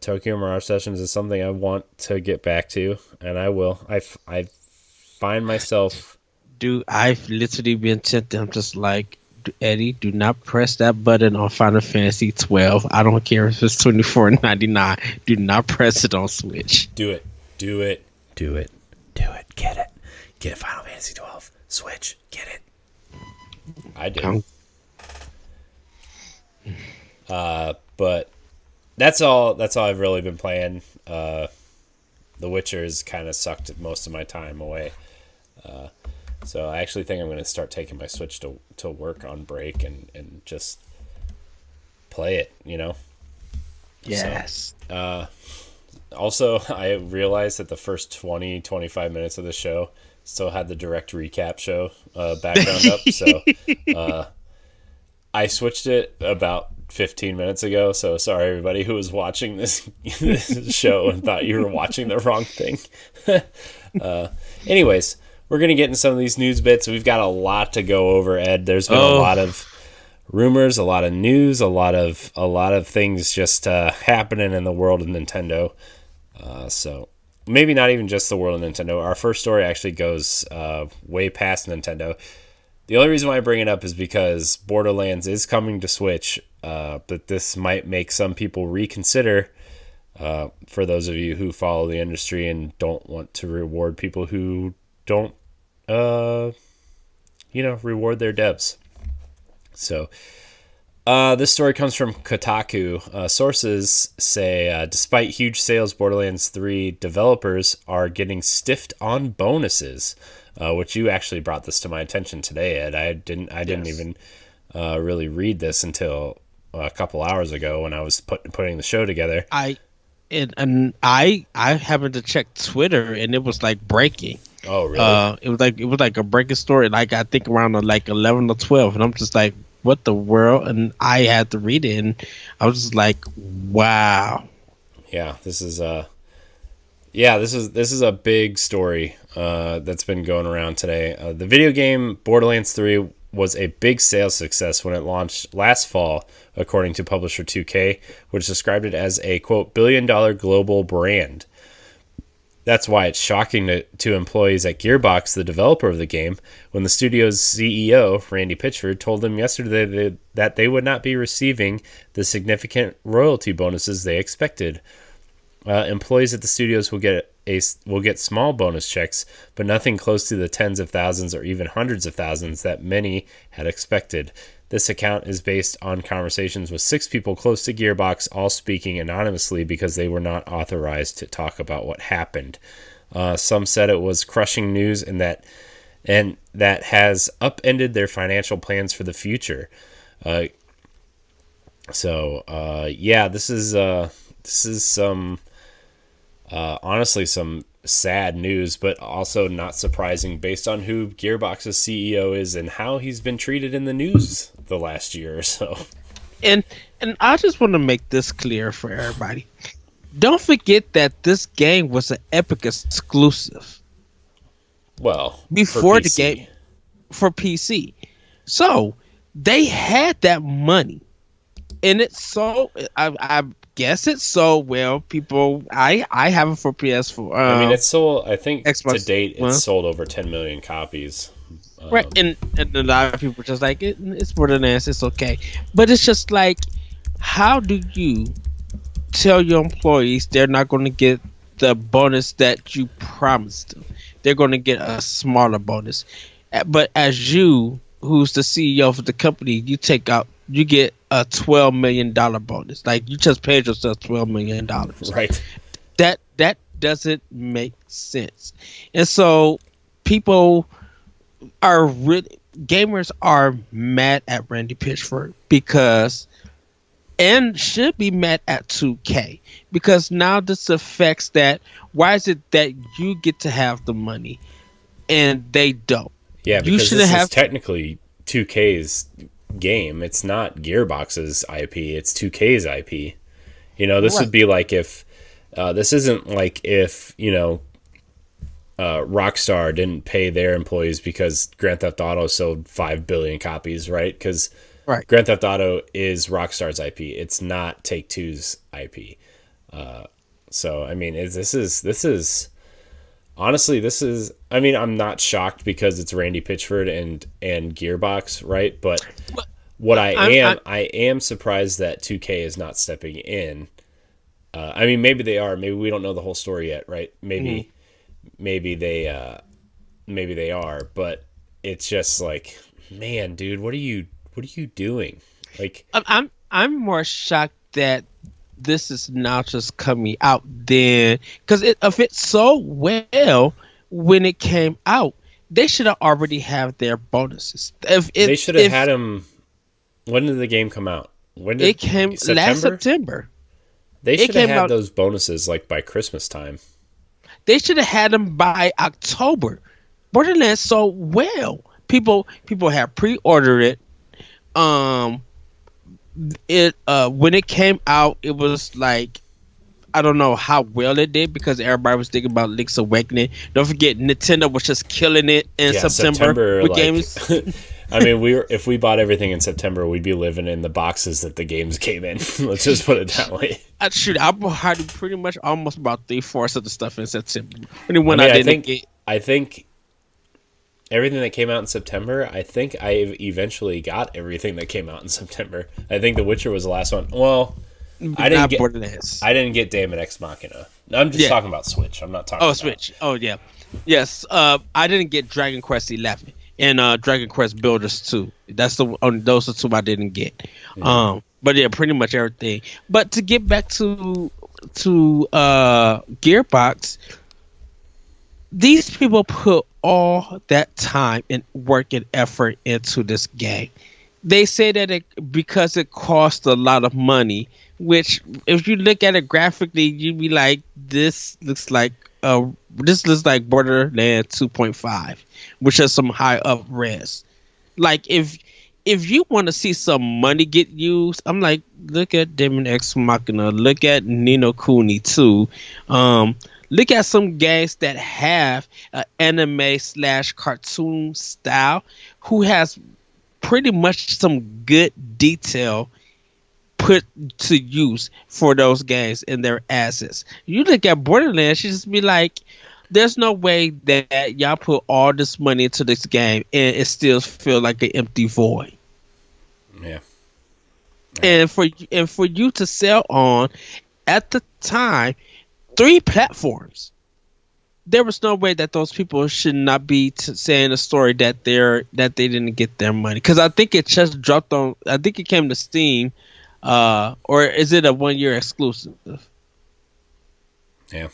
Tokyo Mirage Sessions is something I want to get back to, and I will. I find myself. Dude, I've literally been tempted. I'm just like, Eddie, do not press that button on Final Fantasy 12. I don't care if it's $24.99. Do not press it on Switch. Do it. Do it. Do it. Do it. Get it. Get Final Fantasy 12. Switch. Get it. I do. But that's all I've really been playing. The Witcher's kind of sucked most of my time away. So I actually think I'm going to start taking my Switch to work on break and just play it, Yes. So, also, I realized that the first 20-25 minutes of the show still had the direct recap show background up. So I switched it about 15 minutes ago. So sorry, everybody who was watching this show and thought you were watching the wrong thing. Anyways, we're going to get into some of these news bits. We've got a lot to go over, Ed. There's been a lot of rumors, a lot of news, a lot of things just happening in the world of Nintendo. So maybe not even just the world of Nintendo. Our first story actually goes way past Nintendo. The only reason why I bring it up is because Borderlands is coming to Switch, but this might make some people reconsider. For those of you who follow the industry and don't want to reward people who don't, reward their devs. So This story comes from Kotaku. Sources say, despite huge sales, Borderlands 3 developers are getting stiffed on bonuses, which you actually brought this to my attention today, Ed. I didn't even really read this until a couple hours ago when I was putting the show together. I happened to check Twitter, and it was like breaking. Oh, really? It was like a breaking story. Like I think around like 11 or 12, and I'm just like, what the world? And I had to read it, and I was just like, wow. Yeah, this is a big story that's been going around today. The video game Borderlands 3 was a big sales success when it launched last fall, according to publisher 2K, which described it as a, quote, billion-dollar global brand. That's why it's shocking to employees at Gearbox, the developer of the game, when the studio's CEO, Randy Pitchford, told them yesterday that they would not be receiving the significant royalty bonuses they expected. Employees at the studios will get small bonus checks, but nothing close to the tens of thousands or even hundreds of thousands that many had expected. This account is based on conversations with 6 people close to Gearbox, all speaking anonymously because they were not authorized to talk about what happened. Some said it was crushing news and that has upended their financial plans for the future. This is some honestly some sad news, but also not surprising based on who Gearbox's CEO is and how he's been treated in the news the last year or so. And I just want to make this clear for everybody. Don't forget that this game was an Epic exclusive. Well, before the game for PC. So they had that money. And it's so I guess it's so well. People, I have it for PS4. I mean, it's sold. I think Xbox to date, it's sold over 10 million copies. Right, and a lot of people just like it's Borderlands. It's okay, but it's just like, how do you tell your employees they're not going to get the bonus that you promised them? They're going to get a smaller bonus, but as you, who's the CEO of the company, you get a $12 million bonus. Like, you just paid yourself $12 million. Right. That doesn't make sense. And so gamers are mad at Randy Pitchford and should be mad at 2K, because now this affects that. Why is it that you get to have the money and they don't? Yeah, because this is technically 2K's game. It's not Gearbox's IP. It's 2K's IP. You know, this would be like if this isn't like if, Rockstar didn't pay their employees because Grand Theft Auto sold 5 billion copies, right? Because Grand Theft Auto is Rockstar's IP. It's not Take-Two's IP. So I mean, this is honestly, I mean, I'm not shocked because it's Randy Pitchford and Gearbox, right? But what I am surprised that 2K is not stepping in. I mean, maybe they are. Maybe we don't know the whole story yet, right? Maybe they are. But it's just like, man, dude, what are you doing? Like, I'm more shocked that this is now just coming out then, because if it's so well when it came out, they should have already have their bonuses. They should have had them. When did the game come out? It came last September. They should have had those bonuses like by Christmas time. They should have had them by October. Borderlands so well. People have pre-ordered it. When it came out, it was like, I don't know how well it did because everybody was thinking about Link's Awakening. Don't forget, Nintendo was just killing it in September with games. I mean, if we bought everything in September, we'd be living in the boxes that the games came in. Let's just put it that way. I had pretty much almost about 3/4 of the stuff in September. I think everything that came out in September, I think I eventually got everything that came out in September. I think The Witcher was the last one. Well, I didn't get Daemon X Machina. I'm just talking about Switch. I'm not talking about Switch. Oh, yeah. Yes. I didn't get Dragon Quest 11. and Dragon Quest Builders 2. That's the those are two I didn't get. But yeah, pretty much everything. But to get back to Gearbox, these people put all that time and work and effort into this game. They say that because it costs a lot of money, which if you look at it graphically, you'd be like, this looks like Borderlands 2.5, which has some high up res. Like if you want to see some money get used, I'm like, look at Demon X Machina, look at Nino Kuni 2. Look at some games that have an anime slash cartoon style, who has pretty much some good detail put to use for those games and their assets. You look at Borderlands, you just be like, there's no way that y'all put all this money into this game and it still feel like an empty void. Yeah. And for you to sell on at the time 3 platforms, there was no way that those people should not be saying a story that they didn't get their money, because I think it just dropped on. I think it came to Steam, or is it a 1-year exclusive? Yeah.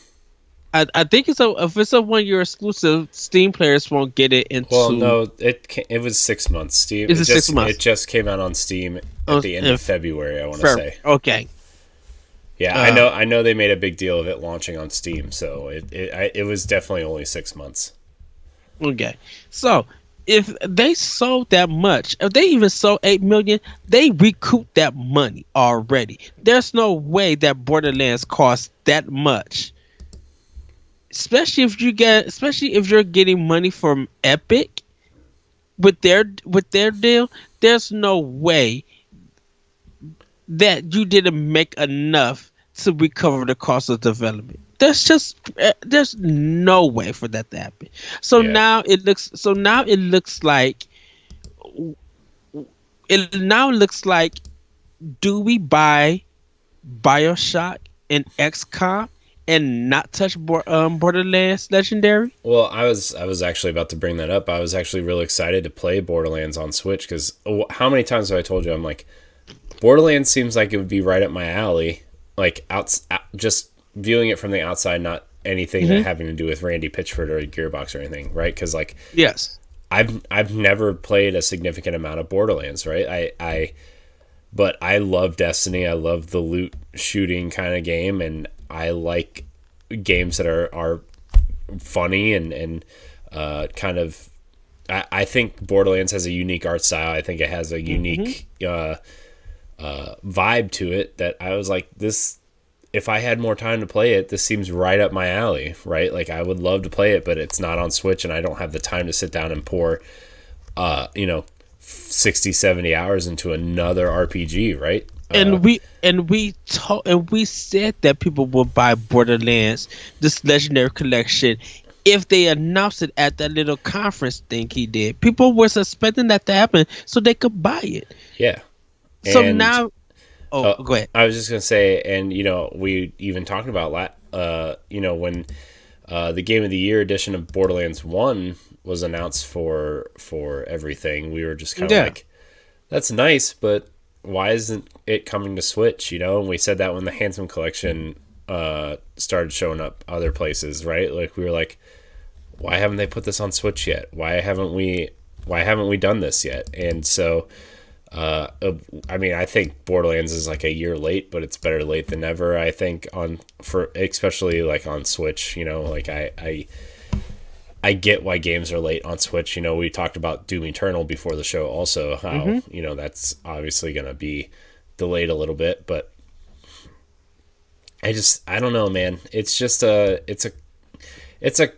I think if it's a 1-year exclusive, Steam players won't get it into. Well, no, it was 6 months. Steam. Is it 6 months? It just came out on Steam at the end of February. I want to say. Okay. Yeah, I know they made a big deal of it launching on Steam, so it was definitely only 6 months. Okay, so if they sold that much, if they even sold 8 million, they recouped that money already. There's no way that Borderlands costs that much, especially if you're getting money from Epic with their deal. There's no way that you didn't make enough to recover the cost of development. There's no way for that to happen. So now it looks like do we buy BioShock and XCOM and not touch Borderlands Legendary? Well, I was actually about to bring that up. I was actually really excited to play Borderlands on Switch, because how many times have I told you, I'm like, Borderlands seems like it would be right up my alley, like just viewing it from the outside, not anything that having to do with Randy Pitchford or Gearbox or anything, right? Because like, yes, I've never played a significant amount of Borderlands, right? But I love Destiny. I love the loot shooting kind of game, and I like games that are funny and kind of. I think Borderlands has a unique art style. I think it has a unique vibe to it that I was like, this. If I had more time to play it, this seems right up my alley, right? Like, I would love to play it, but it's not on Switch, and I don't have the time to sit down and pour, 60, 70 hours into another RPG, right? And we said that people would buy Borderlands, this Legendary Collection, if they announced it at that little conference thing he did. People were suspecting that to happen so they could buy it. Yeah. So now... Oh, go ahead. I was just going to say, and, we even talked about, when the Game of the Year edition of Borderlands 1 was announced for everything, we were just kind of like, that's nice, but why isn't it coming to Switch, And we said that when the Handsome Collection started showing up other places, right? Like, we were like, why haven't they put this on Switch yet? Why haven't we done this yet? And so... I think Borderlands is like a year late, but it's better late than never. I think especially like on Switch, like I get why games are late on Switch. We talked about Doom Eternal before the show, also how that's obviously going to be delayed a little bit, but I don't know, man. It's just it's a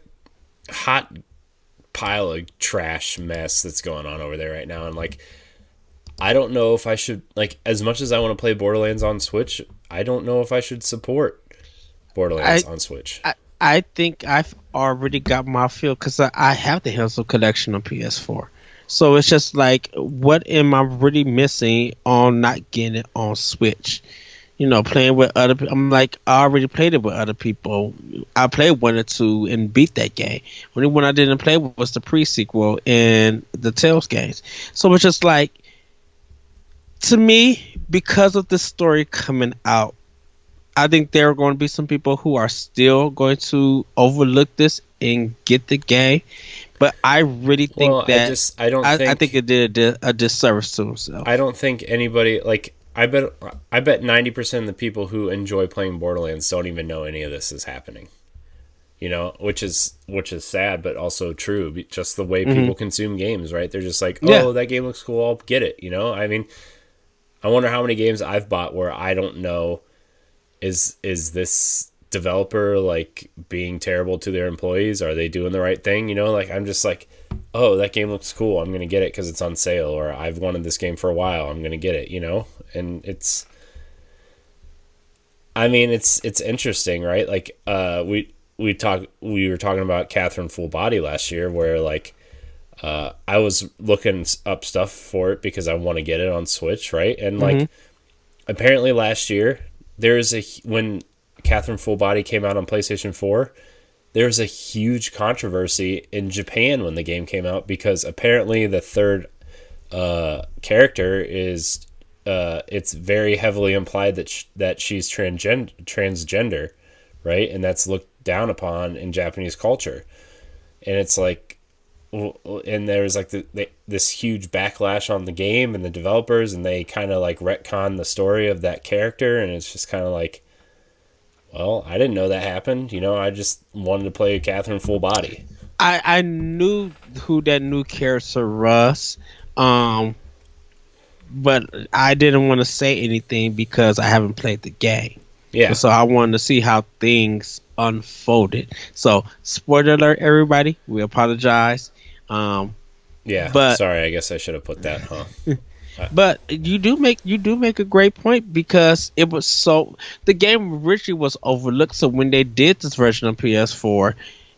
hot pile of trash mess that's going on over there right now, and like, I don't know if I should, like, as much as I want to play Borderlands on Switch, I don't know if I should support Borderlands on Switch. I think I've already got my feel, because I have the Handsome Collection on PS4. So it's just like, what am I really missing on not getting it on Switch? playing with other people. I'm like, I already played it with other people. I played 1 or 2 and beat that game. Only one I didn't play was the pre-sequel and the Tales games. So it's just like, to me, because of the story coming out, I think there are going to be some people who are still going to overlook this and get the game. But I really think Well, that I don't I think think it did a disservice to himself. I don't think anybody like I bet 90% of the people who enjoy playing Borderlands don't even know any of this is happening. Which is sad, but also true. Just the way Hmm. people consume games, right? They're just like, Yeah, oh, that game looks cool, I'll get it. I mean, I wonder how many games I've bought where I don't know is this developer like being terrible to their employees? Are they doing the right thing? Like I'm just like, oh, that game looks cool, I'm gonna get it because it's on sale, or I've wanted this game for a while, I'm gonna get it. And I mean, it's interesting, right? Like, we were talking about Catherine Full Body last year, where like, I was looking up stuff for it because I want to get it on Switch, right? And hmm like, apparently last year when Catherine Full Body came out on PlayStation 4, there was a huge controversy in Japan when the game came out, because apparently the third character is it's very heavily implied that she's transgender, right? And that's looked down upon in Japanese culture. And it's like, and there was like this huge backlash on the game and the developers, and they kind of like retcon the story of that character, and it's just kind of like, well, I didn't know that happened. I just wanted to play Catherine Full Body. I knew who that new character was, um, but I didn't want to say anything because I haven't played the game. Yeah, So I wanted to see how things unfolded. So spoiler alert, everybody. We apologize. Um, yeah. but Sorry, I guess I should have put that, huh? but you do make a great point, because it was so the game originally was overlooked. So when they did this version of PS4,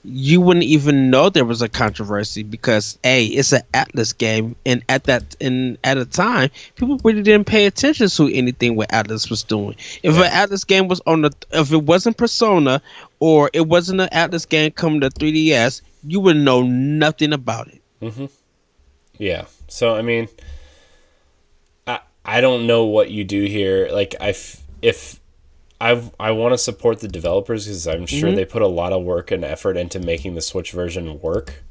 you wouldn't even know there was a controversy, because it's an Atlas game, and at a time people really didn't pay attention to anything what Atlas was doing. If an Yeah. Atlas game was if it wasn't Persona, or it wasn't an Atlas game coming to 3DS, you would know nothing about it. Yeah. So I mean, I don't know what you do here. Like if I want to support the developers, because I'm sure Hmm. they put a lot of work and effort into making the Switch version work.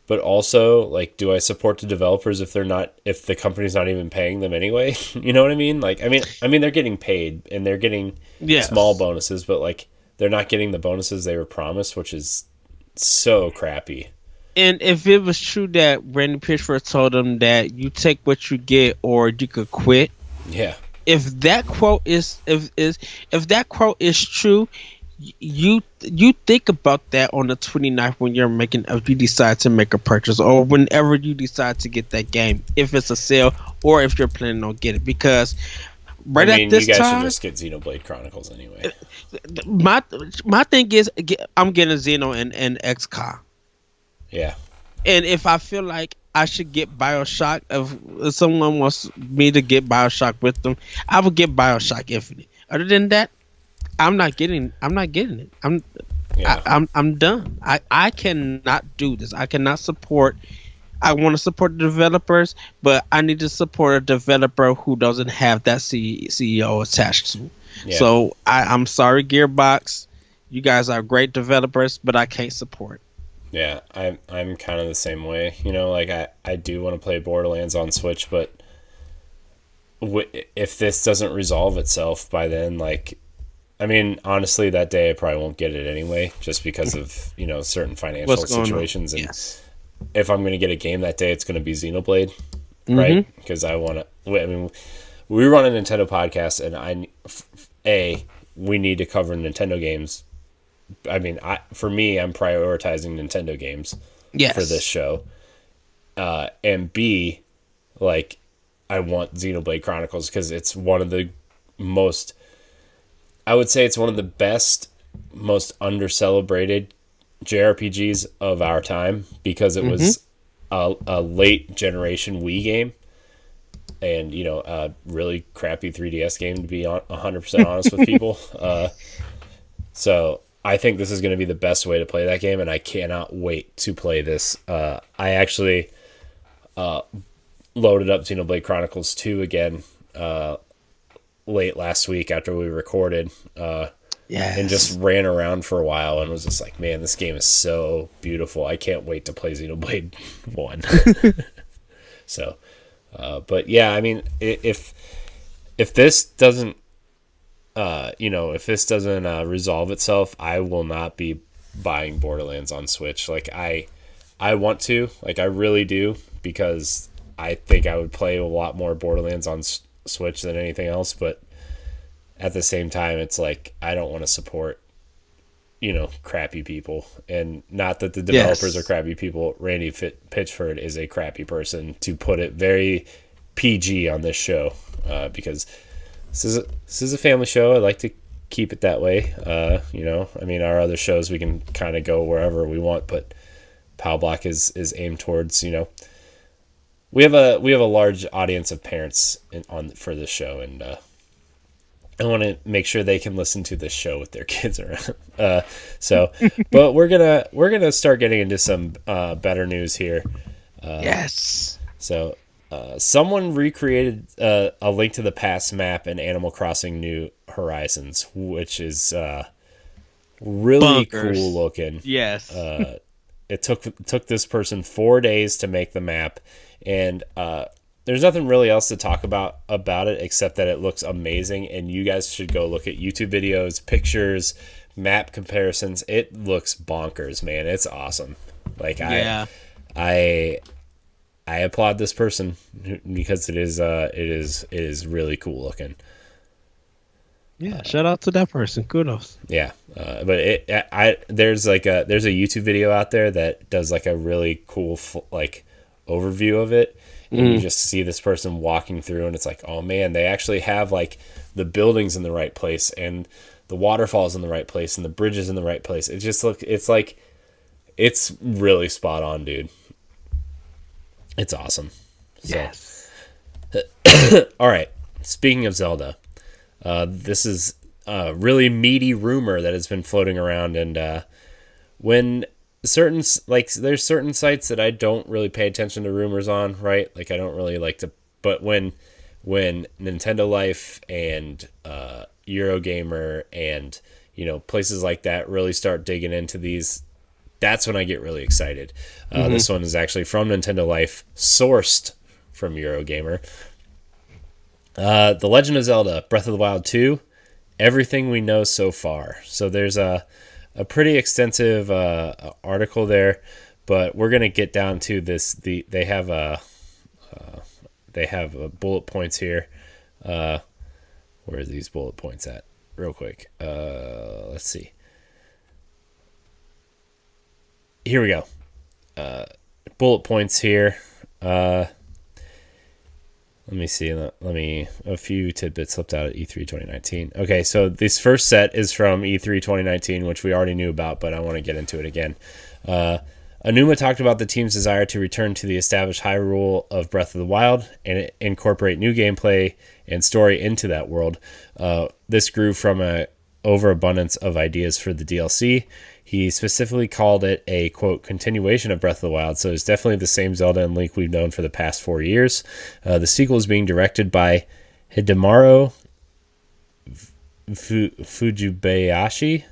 But also, like, do I support the developers if the company's not even paying them anyway? You know what I mean? Like, I mean, they're getting paid and they're getting small Yes. bonuses, but like, they're not getting the bonuses they were promised, which is so crappy. And if it was true that Randy Pitchford told them that you take what you get or you could quit, Yeah. if that quote if that quote is true, you think about that on the 29th when if you decide to make a purchase, or whenever you decide to get that game, if it's a sale or if you're planning on getting it, because I right at mean, you this guys should time, just get Xenoblade Chronicles anyway. my my thing is, I'm getting Xeno and XCOM. Yeah. And if I feel like I should get Bioshock, if someone wants me to get Bioshock with them, I will get Bioshock Infinite. Other than that, I'm not getting. I'm not getting it. Yeah. I'm done. I cannot do this. I cannot support. I want to support the developers, but I need to support a developer who doesn't have that CEO attached to. Yeah. So I'm sorry, Gearbox. You guys are great developers, but I can't support. Yeah, I'm kind of the same way. Like I do want to play Borderlands on Switch, but if this doesn't resolve itself by then, like, I mean, honestly, that day I probably won't get it anyway, just because of certain financial What's going on? situations. And Yes. if I'm gonna get a game that day, it's gonna be Xenoblade, Hmm. right? Because I want to. I mean, we run a Nintendo podcast, and we need to cover Nintendo games. I mean, for me, I'm prioritizing Nintendo games for this Yes. show. And B, like, I want Xenoblade Chronicles because it's one of the most, I would say it's one of the best, most under-celebrated JRPGs of our time, because it Hmm. was a late generation Wii game. and a really crappy 3DS game, to be 100% honest with people. So I think this is going to be the best way to play that game, and I cannot wait to play this. I actually loaded up Xenoblade Chronicles 2 again late last week after we recorded, and just ran around for a while and was just like, man, this game is so beautiful. I can't wait to play Xenoblade 1. So, but yeah, I mean, if this doesn't, if this doesn't resolve itself, I will not be buying Borderlands on Switch. Like I want to, like I really do, because I think I would play a lot more Borderlands on Switch than anything else. But at the same time, it's like I don't want to support, crappy people. And not that the developers are crappy people. Randy Pitchford is a crappy person, to put it very PG on this show, because this is a family show. I like to keep it that way. I mean, our other shows we can kind of go wherever we want, but Pow Block is aimed towards, we have a large audience of parents for this show, and I want to make sure they can listen to this show with their kids around. But we're gonna start getting into some better news here. Yes. So someone recreated a Link to the Past map in Animal Crossing New Horizons, which is really cool looking. Yes. It took this person 4 days to make the map, and there's nothing really else to talk about it except that it looks amazing, and you guys should go look at YouTube videos, pictures, map comparisons. It looks bonkers, man. It's awesome. Like I applaud this person because it is really cool looking. Yeah, shout out to that person. Kudos. Yeah, but there's a YouTube video out there that does like a really cool like overview of it, and you just see this person walking through, and it's like, oh man, they actually have like the buildings in the right place, and the waterfalls in the right place, and the bridges in the right place. It just it's really spot on, dude. It's awesome. Yes. All right. Speaking of Zelda, this is a really meaty rumor that has been floating around, and when there's certain sites that I don't really pay attention to rumors on, right? Like I don't really like to, but when Nintendo Life and Eurogamer and places like that really start digging into these, that's when I get really excited. This one is actually from Nintendo Life, sourced from Eurogamer. The Legend of Zelda Breath of the Wild 2, everything we know so far. So there's a pretty extensive article there, but we're gonna get down to this. They have bullet points here. Where are these bullet points at? Real quick. Let's see. Here we go. Bullet points here. Let me see. A few tidbits slipped out at E3 2019. Okay, so this first set is from E3 2019, which we already knew about, but I want to get into it again. Aonuma talked about the team's desire to return to the established Hyrule of Breath of the Wild and incorporate new gameplay and story into that world. This grew from an overabundance of ideas for the DLC. He specifically called it a, quote, continuation of Breath of the Wild, so it's definitely the same Zelda and Link we've known for the past 4 years. The sequel is being directed by Hidemaru Fujibayashi,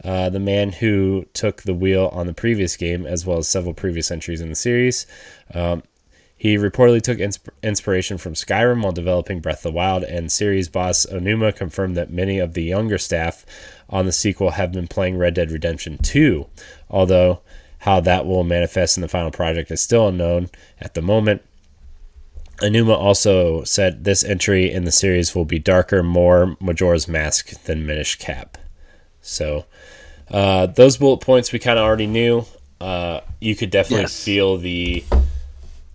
the man who took the wheel on the previous game, as well as several previous entries in the series. He reportedly took inspiration from Skyrim while developing Breath of the Wild, and series boss Aonuma confirmed that many of the younger staff on the sequel have been playing Red Dead Redemption 2, although how that will manifest in the final project is still unknown at the moment. Aonuma also said this entry in the series will be darker, more Majora's Mask than Minish Cap. So those bullet points we kind of already knew. You could definitely feel the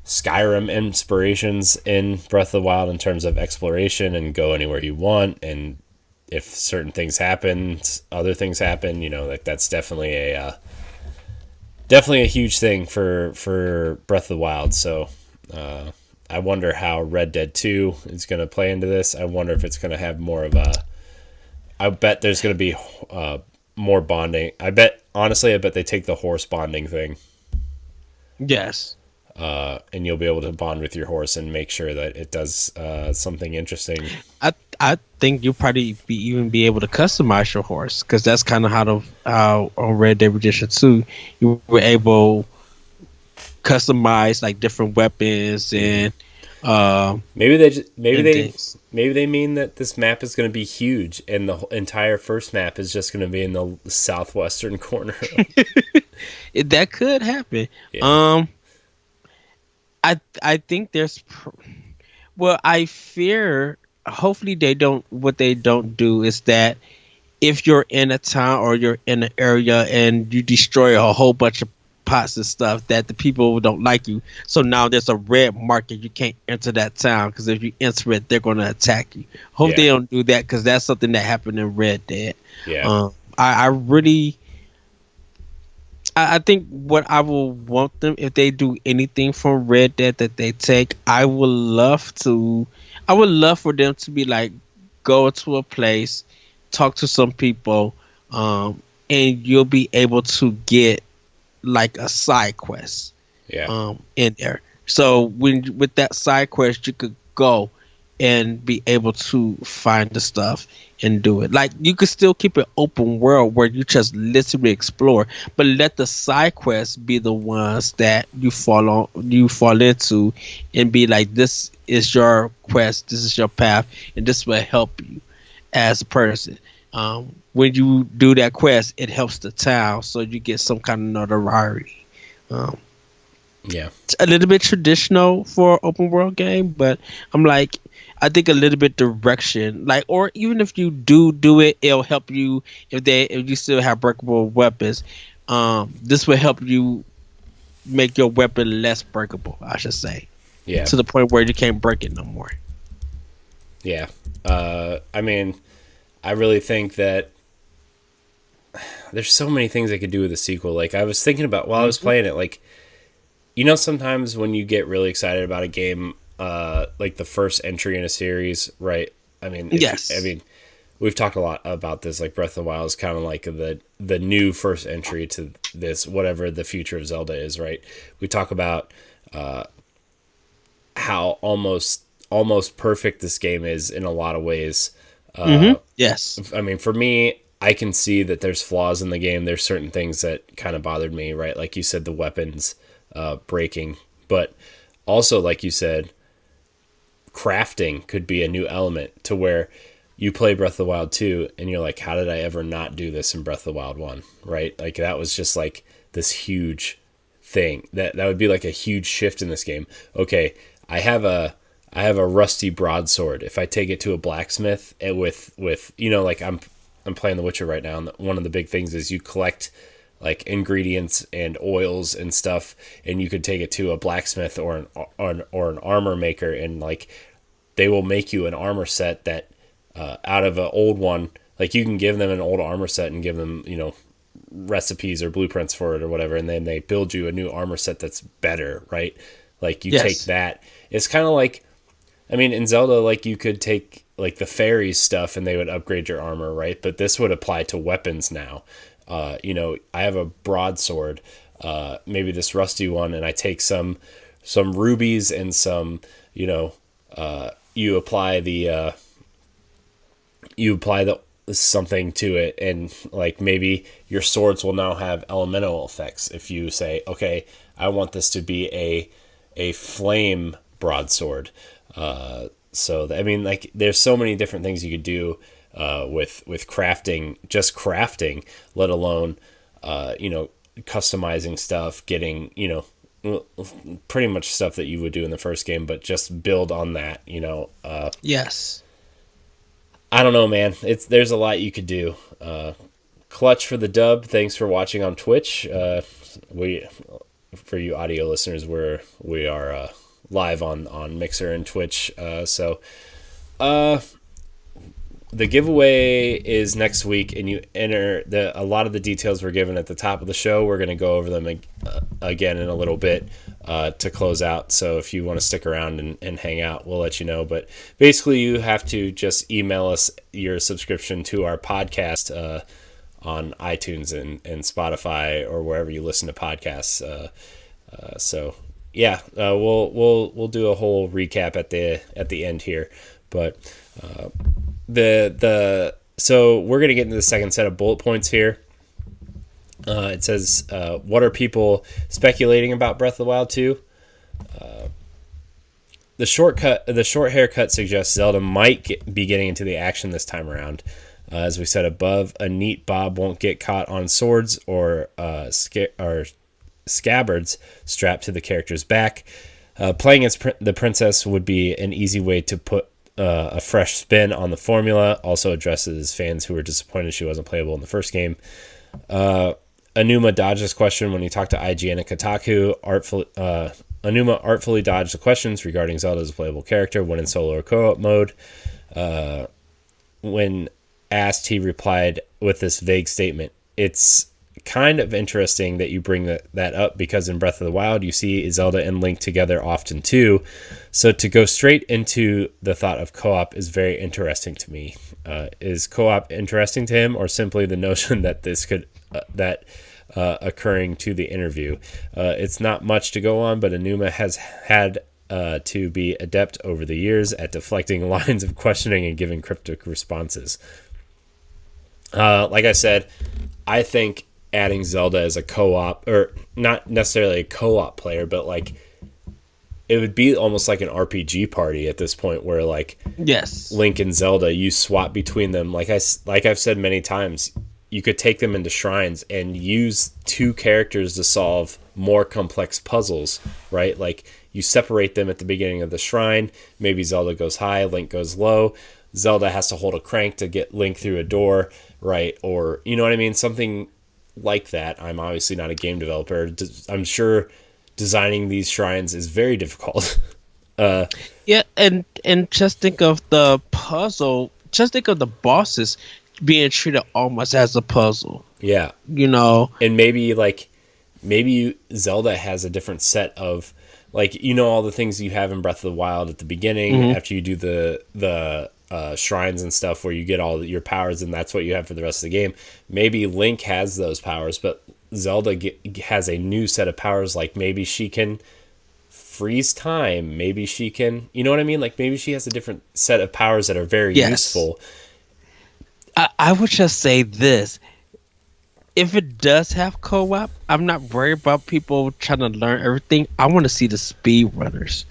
Skyrim inspirations in Breath of the Wild in terms of exploration and go anywhere you want, and if certain things happen, other things happen. Like that's definitely a huge thing for Breath of the Wild. So I wonder how Red Dead 2 is going to play into this. I wonder if it's going to have more of a. I bet there's going to be more bonding. I bet they take the horse bonding thing, Yes. and you'll be able to bond with your horse and make sure that it does something interesting. I think you'll probably even be able to customize your horse because that's kind of how on Red Dead Redemption 2 you were able customize like different weapons Maybe they just, and things. maybe they mean that this map is going to be huge, and the entire first map is just going to be in the southwestern corner. That could happen. Yeah, I think well, I fear hopefully they don't what they don't do is that if you're in a town or you're in an area and you destroy a whole bunch of pots and stuff that the people don't like you, so now there's a red market, you can't enter that town because if you enter it they're going to attack you. Hope they yeah, don't do that because that's something that happened in Red Dead. yeah, I really I think what I will want them if they do anything from Red Dead that they take, I would love for them to be like go to a place, talk to some people, and you'll be able to get like a side quest yeah, in there. So when with that side quest, you could go and be able to find the stuff and do it. Like you could still keep it open world where you just literally explore, but let the side quests be the ones that you fall into, and be like, this is your quest, this is your path, and this will help you as a person. When you do that quest, it helps the town, so you get some kind of notoriety. Um, yeah, it's a little bit traditional for open world game, but I'm like, I think a little bit direction, like, or even if you do it, it'll help you if you still have breakable weapons. This will help you make your weapon less breakable, I should say, yeah, to the point where you can't break it no more. yeah. I mean, I really think that there's so many things I could do with a sequel. Like I was thinking about while I was Hmm. playing it, like sometimes when you get really excited about a game, like the first entry in a series, right? I mean, Yes. we've talked a lot about this. Like Breath of the Wild is kind of like the new first entry to this, whatever the future of Zelda is, right? We talk about how almost perfect this game is in a lot of ways. Yes. I mean, for me, I can see that there's flaws in the game. There's certain things that kind of bothered me, right? Like you said, the weapons breaking, but also, like you said, crafting could be a new element to where you play Breath of the Wild 2 and you're like, how did I ever not do this in Breath of the Wild 1, right? Like that was just like this huge thing. That would be like a huge shift in this game. Okay, I have a rusty broadsword. If I take it to a blacksmith and with like I'm playing The Witcher right now, and one of the big things is you collect like ingredients and oils and stuff, and you could take it to a blacksmith or an armor maker, and like they will make you an armor set that out of an old one. Like you can give them an old armor set and give them recipes or blueprints for it or whatever, and then they build you a new armor set that's better, right? Like you take Yes. that. It's kind of like, I mean, in Zelda, like you could take like the fairies stuff and they would upgrade your armor, right? But this would apply to weapons now. I have a broadsword, maybe this rusty one, and I take some rubies and some, you apply the something to it, and like maybe your swords will now have elemental effects. If you say, okay, I want this to be a flame broadsword. I mean, like, there's so many different things you could do with crafting, just crafting, let alone, customizing stuff, getting, pretty much stuff that you would do in the first game, but just build on that. Yes. I don't know, man. There's a lot you could do. Clutch for the dub. Thanks for watching on Twitch. We, for you audio listeners, we are live on Mixer and Twitch. So the giveaway is next week, and you enter a lot of the details were given at the top of the show. We're going to go over them again in a little bit to close out. So if you want to stick around and hang out, we'll let you know. But basically, you have to just email us your subscription to our podcast on iTunes and Spotify or wherever you listen to podcasts. So yeah, we'll do a whole recap at the end here, but. So we're going to get into the second set of bullet points here. It says, what are people speculating about Breath of the Wild 2? The short haircut suggests Zelda might be getting into the action this time around. As we said above, a neat bob won't get caught on swords or scabbards strapped to the character's back. Playing as the princess would be an easy way to put a fresh spin on the formula. Also addresses fans who were disappointed she wasn't playable in the first game. Anuma dodged this question when he talked to IGN and Kotaku. Anuma artfully dodged the questions regarding Zelda as a playable character when in solo or co-op mode. When asked, he replied with this vague statement. It's kind of interesting that you bring that up because in Breath of the Wild you see Zelda and Link together often too, so to go straight into the thought of co-op is very interesting to me. Is co-op interesting to him, or simply the notion that this could occurring to the interview? It's not much to go on, but Anuma has had to be adept over the years at deflecting lines of questioning and giving cryptic responses. Like I said, I think adding Zelda as a co-op, or not necessarily a co-op player, but like it would be almost like an RPG party at this point, where like yes, Link and Zelda, you swap between them. Like I've said many times, you could take them into shrines and use two characters to solve more complex puzzles, right? Like you separate them at the beginning of the shrine. Maybe Zelda goes high, Link goes low. Zelda has to hold a crank to get Link through a door, right? Or, you know what I mean? Something like that. I'm obviously not a game developer. I'm sure designing these shrines is very difficult. Yeah, and just think of the puzzle. Just think of the bosses being treated almost as a puzzle. Yeah, you know, and maybe Zelda has a different set of, like, you know, all the things you have in Breath of the Wild at the beginning after you do the shrines and stuff where you get all your powers, and that's what you have for the rest of the game. Maybe Link has those powers, but Zelda has a new set of powers. Like maybe she can freeze time. Maybe she can, you know what I mean? Like maybe she has a different set of powers that are very useful. I would just say this. If it does have co-op, I'm not worried about people trying to learn everything. I want to see the speedrunners,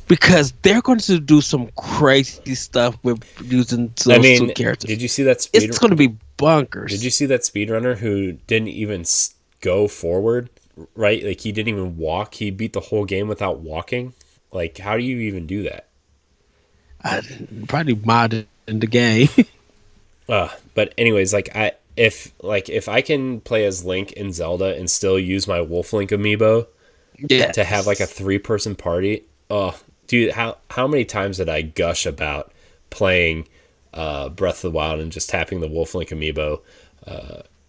because they're going to do some crazy stuff with using those two characters. Did you see that It's going to be bonkers. Did you see that speedrunner who didn't even go forward, right? Like he didn't even walk. He beat the whole game without walking. Like, how do you even do that? I probably modded in the game. But anyways, if I can play as Link and Zelda and still use my Wolf Link amiibo to have like a 3-person party, dude, how many times did I gush about playing Breath of the Wild and just tapping the Wolf Link amiibo?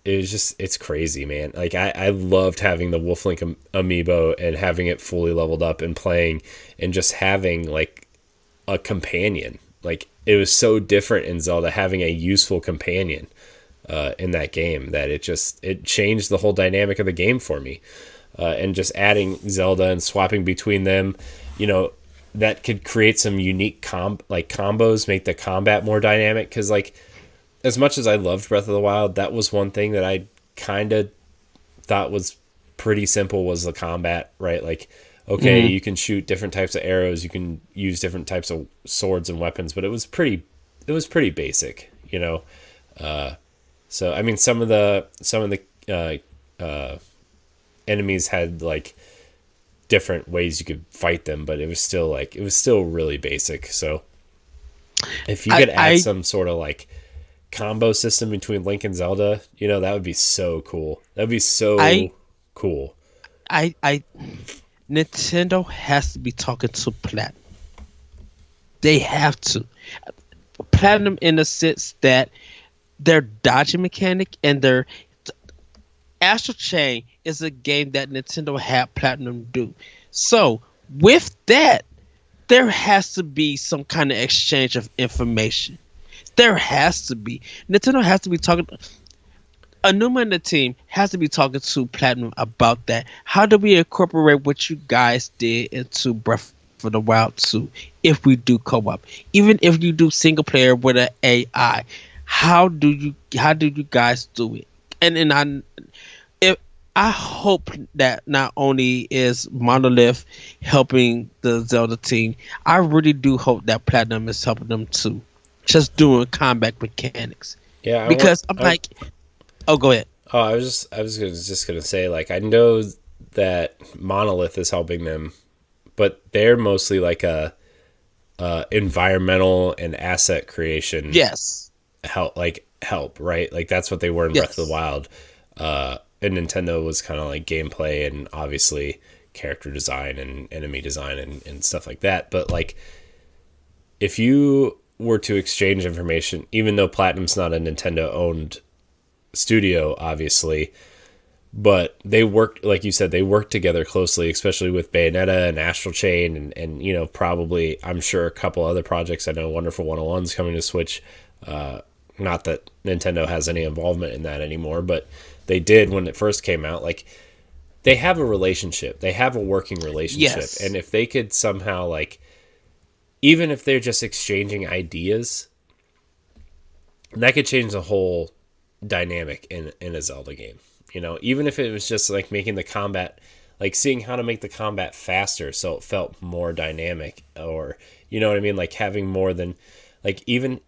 It's crazy, man. Like I loved having the Wolf Link amiibo and having it fully leveled up and playing and just having like a companion. Like it was so different in Zelda having a useful companion in that game that it changed the whole dynamic of the game for me. And just adding Zelda and swapping between them, you know, that could create some unique combos, make the combat more dynamic. Because like, as much as I loved Breath of the Wild, that was one thing that I kind of thought was pretty simple, was the combat, right? Like, okay, you can shoot different types of arrows, you can use different types of swords and weapons, but it was pretty basic, you know. So I mean, some of the enemies had like different ways you could fight them, but it was still really basic. So if you could add some sort of like combo system between Link and Zelda, you know, that would be so cool. That'd be so cool. Nintendo has to be talking to Platinum. They have to. Platinum in the sense that their dodging mechanic and their Astral Chain is a game that Nintendo had Platinum do. So with that, there has to be some kind of exchange of information. There has to be. Nintendo has to be talking. Anuma and the team has to be talking to Platinum about that. How do we incorporate what you guys did into Breath of the Wild 2 if we do co-op? Even if you do single player with an AI, how do you guys do it? And if I hope that not only is Monolith helping the Zelda team, I really do hope that Platinum is helping them too. Just doing combat mechanics. Yeah, Because I'm like, oh, go ahead. Oh, just gonna say, like, I know that Monolith is helping them, but they're mostly like a environmental and asset creation. Yes. Help, right? Like that's what they were in Yes. Breath of the Wild. And Nintendo was kind of like gameplay and obviously character design and enemy design and stuff like that. But like, if you were to exchange information, even though Platinum's not a Nintendo owned studio, obviously, but they worked, like you said, they worked together closely, especially with Bayonetta and Astral Chain and you know, probably, I'm sure a couple other projects. I know Wonderful 101's coming to Switch. Not that Nintendo has any involvement in that anymore, but they did when it first came out. Like, they have a relationship. They have a working relationship. Yes. And if they could somehow, like, even if they're just exchanging ideas, that could change the whole dynamic in a Zelda game. You know, even if it was just like making the combat, like seeing how to make the combat faster so it felt more dynamic, or, you know what I mean? Like having more than, like, even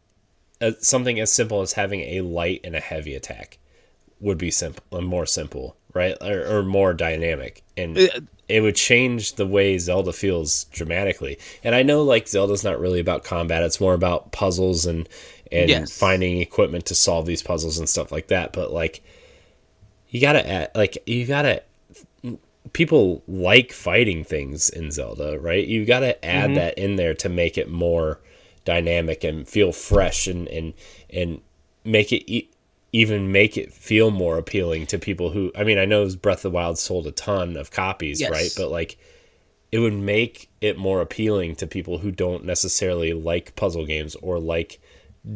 something as simple as having a light and a heavy attack would be simple and more simple, right? Or more dynamic. And it would change the way Zelda feels dramatically. And I know, like, Zelda's not really about combat. It's more about puzzles and Yes. finding equipment to solve these puzzles and stuff like that. But, like, you gotta people like fighting things in Zelda, right? You gotta add that in there to make it more dynamic and feel fresh and make it even make it feel more appealing to people who, I mean, I know Breath of the Wild sold a ton of copies, Yes. right? But like, it would make it more appealing to people who don't necessarily like puzzle games or like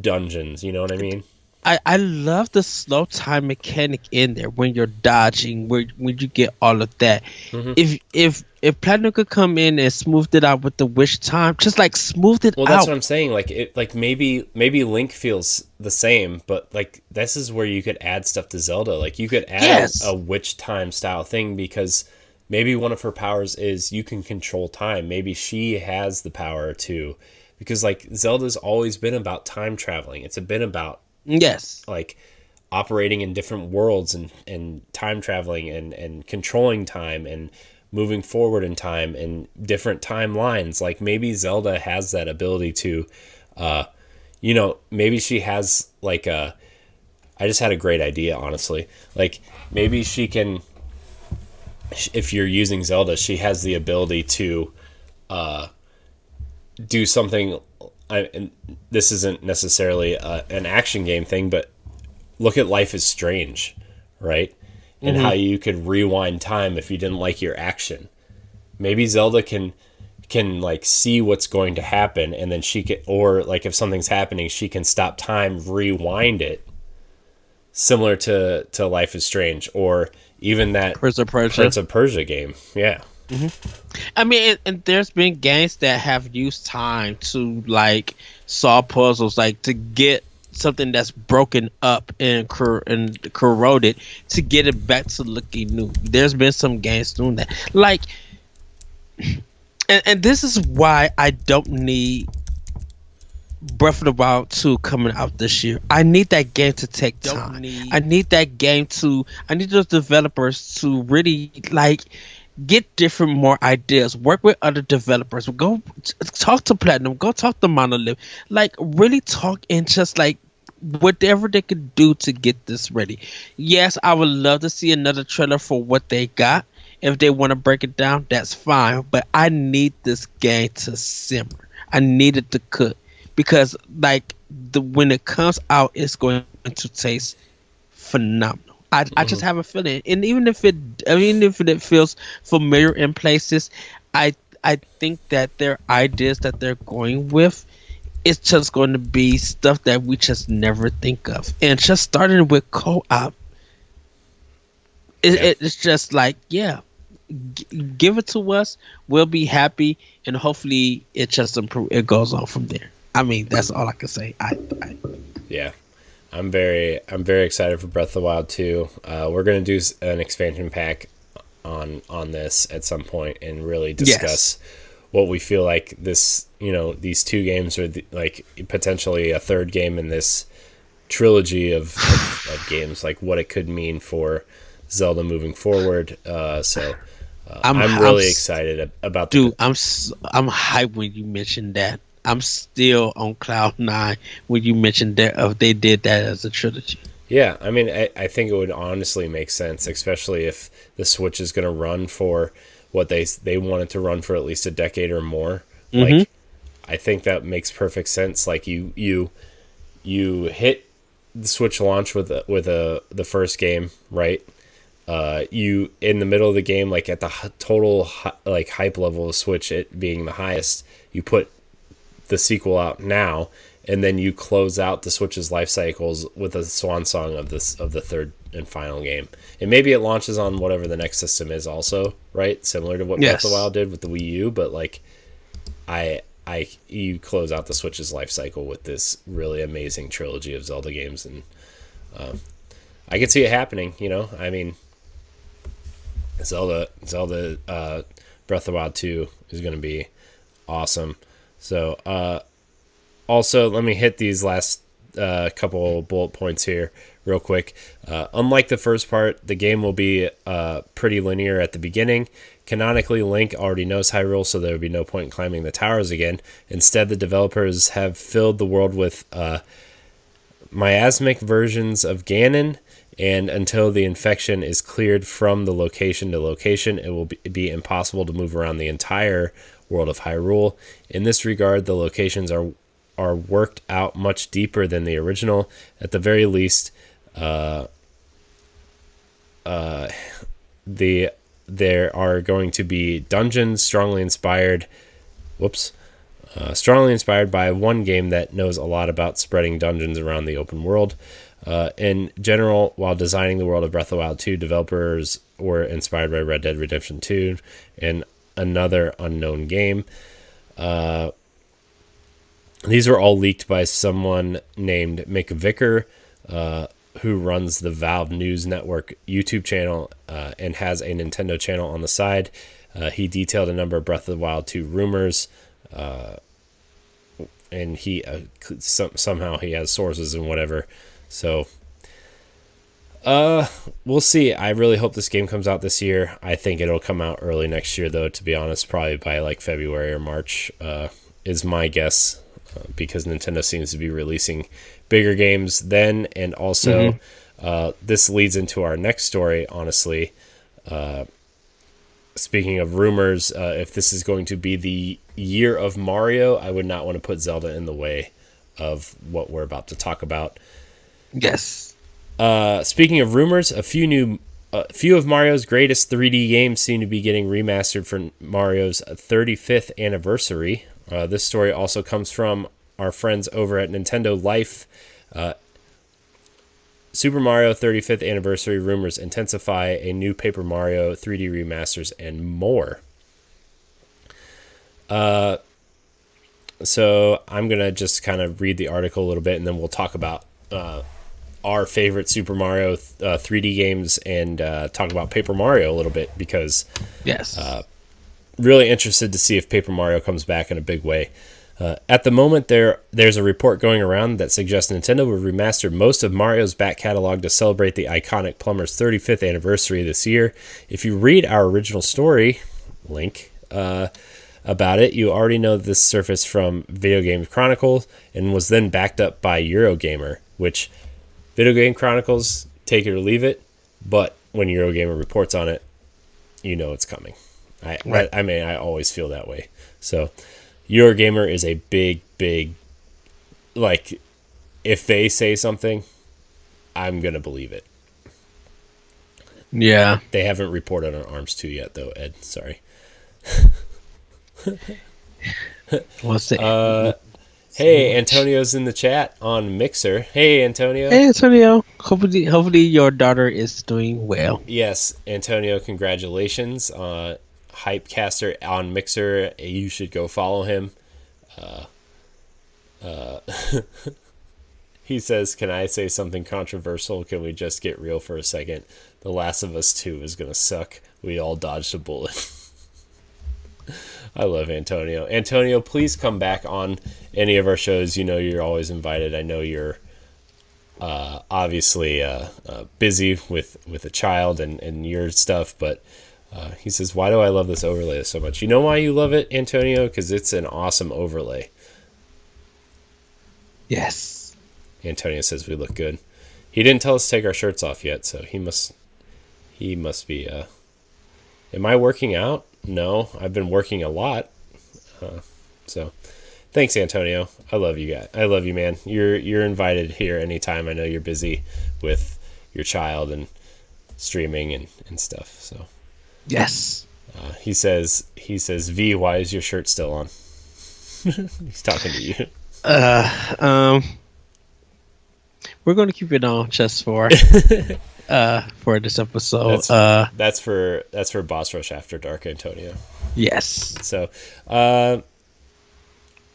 dungeons, you know what I mean? I love the slow time mechanic in there when you're dodging, when you get all of that. If Platinum could come in and smooth it out with the wish time, just like smooth it out. Well, that's what I'm saying. Like, it, like maybe Link feels the same, but like this is where you could add stuff to Zelda. Like, you could add Yes. a witch time style thing, because maybe one of her powers is you can control time. Maybe she has the power to, because like Zelda's always been about time traveling. It's been about, Yes. like, operating in different worlds and time traveling and controlling time and moving forward in time and different timelines. Like, maybe Zelda has that ability to, you know, maybe she has like I just had a great idea, honestly. Like, maybe she can, if you're using Zelda, she has the ability to do something. And this isn't necessarily an action game thing, but look at Life is Strange, right? And how you could rewind time if you didn't like your action. Maybe Zelda can like see what's going to happen, and then she can, or like if something's happening, she can stop time, rewind it, similar to Life is Strange, or even that Prince of Persia. Prince of Persia game. Yeah. I mean, and there's been games that have used time to like solve puzzles, like to get something that's broken up and corroded to get it back to looking new. There's been some games doing that, like, and this is why I don't need Breath of the Wild 2 coming out this year. I need that game to take time. I need those developers to really like get different more ideas, work with other developers, go talk to Platinum, go talk to Monolith, like really talk and just like whatever they could do to get this ready. Yes, I would love to see another trailer for what they got. If they want to break it down, that's fine, but I need this game to simmer. I need it to cook, because like when it comes out, it's going to taste phenomenal. I just Mhm. have a feeling, and even if it feels familiar in places, I I think that their ideas that they're going with, it's just going to be stuff that we just never think of, and just starting with co-op, Yeah. it's just like, yeah, give it to us, we'll be happy, and hopefully it just improve. It goes on from there. I mean, that's all I can say. I Yeah. I'm very excited for Breath of the Wild 2. We're gonna do an expansion pack on this at some point and really Yes. discuss what we feel like this, these two games are like potentially a third game in this trilogy of games, like what it could mean for Zelda moving forward. So I'm I'm really excited about the. dude. I'm hyped when you mentioned that. I'm still on cloud nine when you mentioned that they did that as a trilogy. Yeah, I mean, I think it would honestly make sense, especially if the Switch is going to run for what they want it to run for at least a decade or more. Mm-hmm. Like, I think that makes perfect sense. Like you hit the Switch launch with the first game, right? You in the middle of the game, like at the total like hype level of Switch, it being the highest, you put the sequel out now, and then you close out the Switch's life cycles with a swan song of the third and final game. And maybe it launches on whatever the next system is also, right? Similar to what Breath of the Yes. Wild did with the Wii U, but like I you close out the Switch's life cycle with this really amazing trilogy of Zelda games, and I could see it happening. I mean, Zelda Breath of the Wild 2 is going to be awesome. So also, let me hit these last couple bullet points here real quick. Unlike the first part, the game will be pretty linear at the beginning. Canonically, Link already knows Hyrule, so there would be no point in climbing the towers again. Instead, the developers have filled the world with miasmic versions of Ganon, and until the infection is cleared from the location to location, it will be impossible to move around the entire world of Hyrule. In this regard, the locations are worked out much deeper than the original. At the very least, there are going to be dungeons strongly inspired by one game that knows a lot about spreading dungeons around the open world. In general, while designing the world of Breath of the Wild 2, developers were inspired by Red Dead Redemption 2 and another unknown game. These were all leaked by someone named Mick Vicker, who runs the Valve News Network YouTube channel and has a Nintendo channel on the side. He detailed a number of Breath of the Wild 2 rumors, and he somehow he has sources and whatever. So we'll see. I really hope this game comes out this year. I think it'll come out early next year, though, to be honest, probably by like February or March is my guess, because Nintendo seems to be releasing bigger games then. And also, this leads into our next story, honestly. Speaking of rumors, if this is going to be the year of Mario, I would not want to put Zelda in the way of what we're about to talk about. Yes. Speaking of rumors, a few of Mario's greatest 3D games seem to be getting remastered for Mario's 35th anniversary. This story also comes from our friends over at Nintendo Life. Super Mario 35th anniversary rumors intensify, a new Paper Mario 3D remasters, and more. So I'm going to just kind of read the article a little bit, and then we'll talk about our favorite Super Mario 3D games and talk about Paper Mario a little bit, because Yes. really interested to see if Paper Mario comes back in a big way. At the moment, there's a report going around that suggests Nintendo will remaster most of Mario's back catalog to celebrate the iconic plumber's 35th anniversary this year. If you read our original story, Link, about it, you already know this surfaced from Video Game Chronicles and was then backed up by Eurogamer, which Video Game Chronicles, take it or leave it, but when Eurogamer reports on it, you know it's coming. Right. I always feel that way. So Eurogamer is a big, like, if they say something, I'm gonna believe it. Yeah. They haven't reported on Arms 2 yet, though, Ed. Sorry. We'll see. Hey, Antonio's in the chat on Mixer. Hey, Antonio. Hey, Antonio. Hopefully your daughter is doing well. Yes, Antonio, congratulations. Hypecaster on Mixer. You should go follow him. He says, can I say something controversial? Can we just get real for a second? The Last of Us 2 is going to suck. We all dodged a bullet. I love Antonio. Antonio, please come back on any of our shows. You know you're always invited. I know you're obviously busy with a child and your stuff, but he says, why do I love this overlay so much? You know why you love it, Antonio? Because it's an awesome overlay. Yes. Antonio says we look good. He didn't tell us to take our shirts off yet, so he must be. Am I working out? No, I've been working a lot. So, thanks, Antonio. I love you guys. I love you, man. You're invited here anytime. I know you're busy with your child and streaming and stuff. So, yes. He says, V, why is your shirt still on? He's talking to you. We're going to keep it on just for this episode. That's for Boss Rush After Dark, Antonio. Yes. So,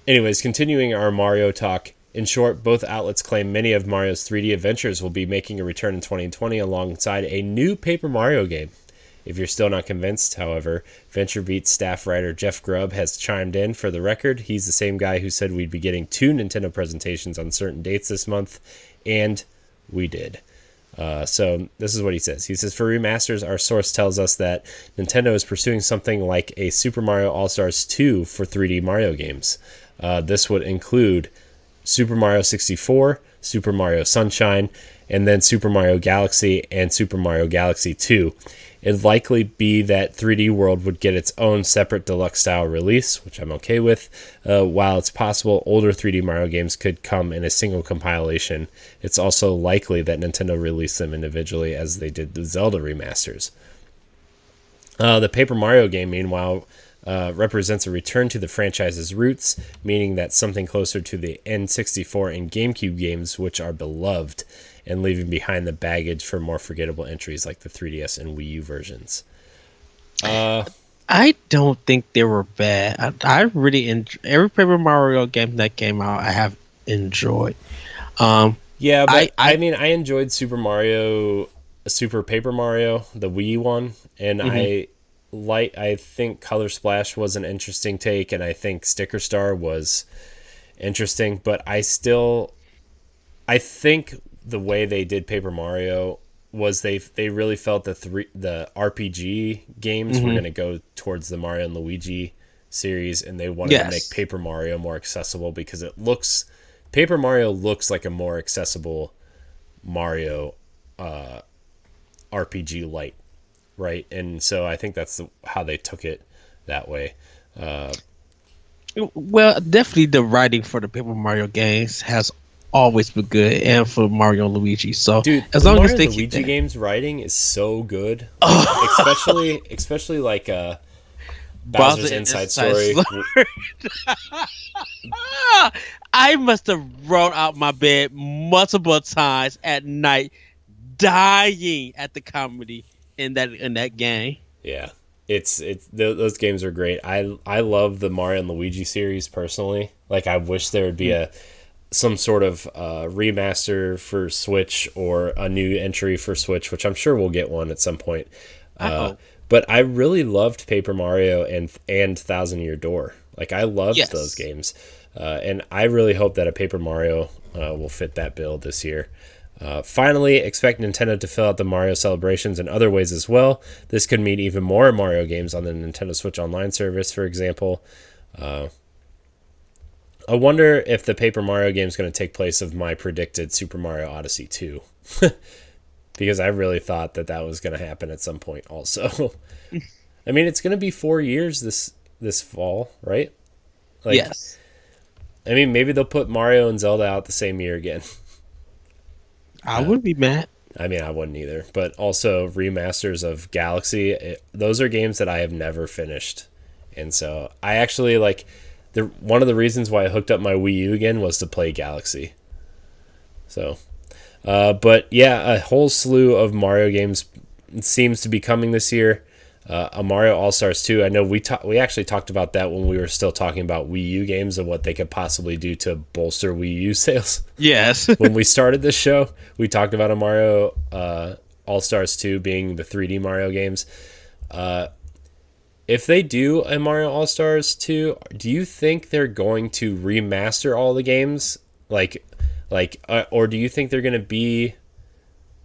anyways, continuing our Mario talk. In short, both outlets claim many of Mario's 3D adventures will be making a return in 2020 alongside a new Paper Mario game. If you're still not convinced, however, VentureBeat's staff writer Jeff Grubb has chimed in. For the record, he's the same guy who said we'd be getting 2 Nintendo presentations on certain dates this month, and we did. So this is what he says. He says, for remasters, our source tells us that Nintendo is pursuing something like a Super Mario All-Stars 2 for 3D Mario games. This would include Super Mario 64, Super Mario Sunshine, and then Super Mario Galaxy and Super Mario Galaxy 2. It'd likely be that 3D World would get its own separate deluxe style release, which I'm okay with. While it's possible older 3D Mario games could come in a single compilation, it's also likely that Nintendo released them individually as they did the Zelda remasters. The Paper Mario game, meanwhile, represents a return to the franchise's roots, meaning that something closer to the N64 and GameCube games, which are beloved, and leaving behind the baggage for more forgettable entries like the 3DS and Wii U versions. I don't think they were bad. I really every Paper Mario game that came out, I have enjoyed. Yeah, but I mean, I enjoyed Super Paper Mario, the Wii one, and mm-hmm. I think Color Splash was an interesting take, and I think Sticker Star was interesting, but I think the way they did Paper Mario was they really felt the RPG games mm-hmm. were going to go towards the Mario and Luigi series, and they wanted to make Paper Mario more accessible because Paper Mario looks like a more accessible Mario RPG light, right? And so I think that's how they took it that way. Well, definitely the writing for the Paper Mario games has always been good, and for Mario and Luigi. So, dude, as long as they keep Luigi games writing is so good, especially like Bowser's Inside Story. I must have rolled out my bed multiple times at night, dying at the comedy in that game. Yeah, it's those games are great. I love the Mario and Luigi series personally. Like, I wish there would be some sort of remaster for Switch or a new entry for Switch, which I'm sure we'll get one at some point. But I really loved Paper Mario and Thousand Year Door. Like, I loved those games. And I really hope that a Paper Mario will fit that bill this year. Finally, expect Nintendo to fill out the Mario celebrations in other ways as well. This could mean even more Mario games on the Nintendo Switch Online service, for example. I wonder if the Paper Mario game is going to take place of my predicted Super Mario Odyssey 2. Because I really thought that was going to happen at some point also. I mean, it's going to be 4 years this fall, right? Like, yes. I mean, maybe they'll put Mario and Zelda out the same year again. I would be mad. I mean, I wouldn't either. But also remasters of Galaxy, those are games that I have never finished, and so I actually like one of the reasons why I hooked up my Wii U again was to play Galaxy. So, but yeah, a whole slew of Mario games seems to be coming this year. A Mario All Stars 2. I know we actually talked about that when we were still talking about Wii U games and what they could possibly do to bolster Wii U sales. Yes. When we started this show, we talked about a Mario All Stars 2 being the 3D Mario games. If they do a Mario All Stars 2, do you think they're going to remaster all the games? Or do you think they're going to be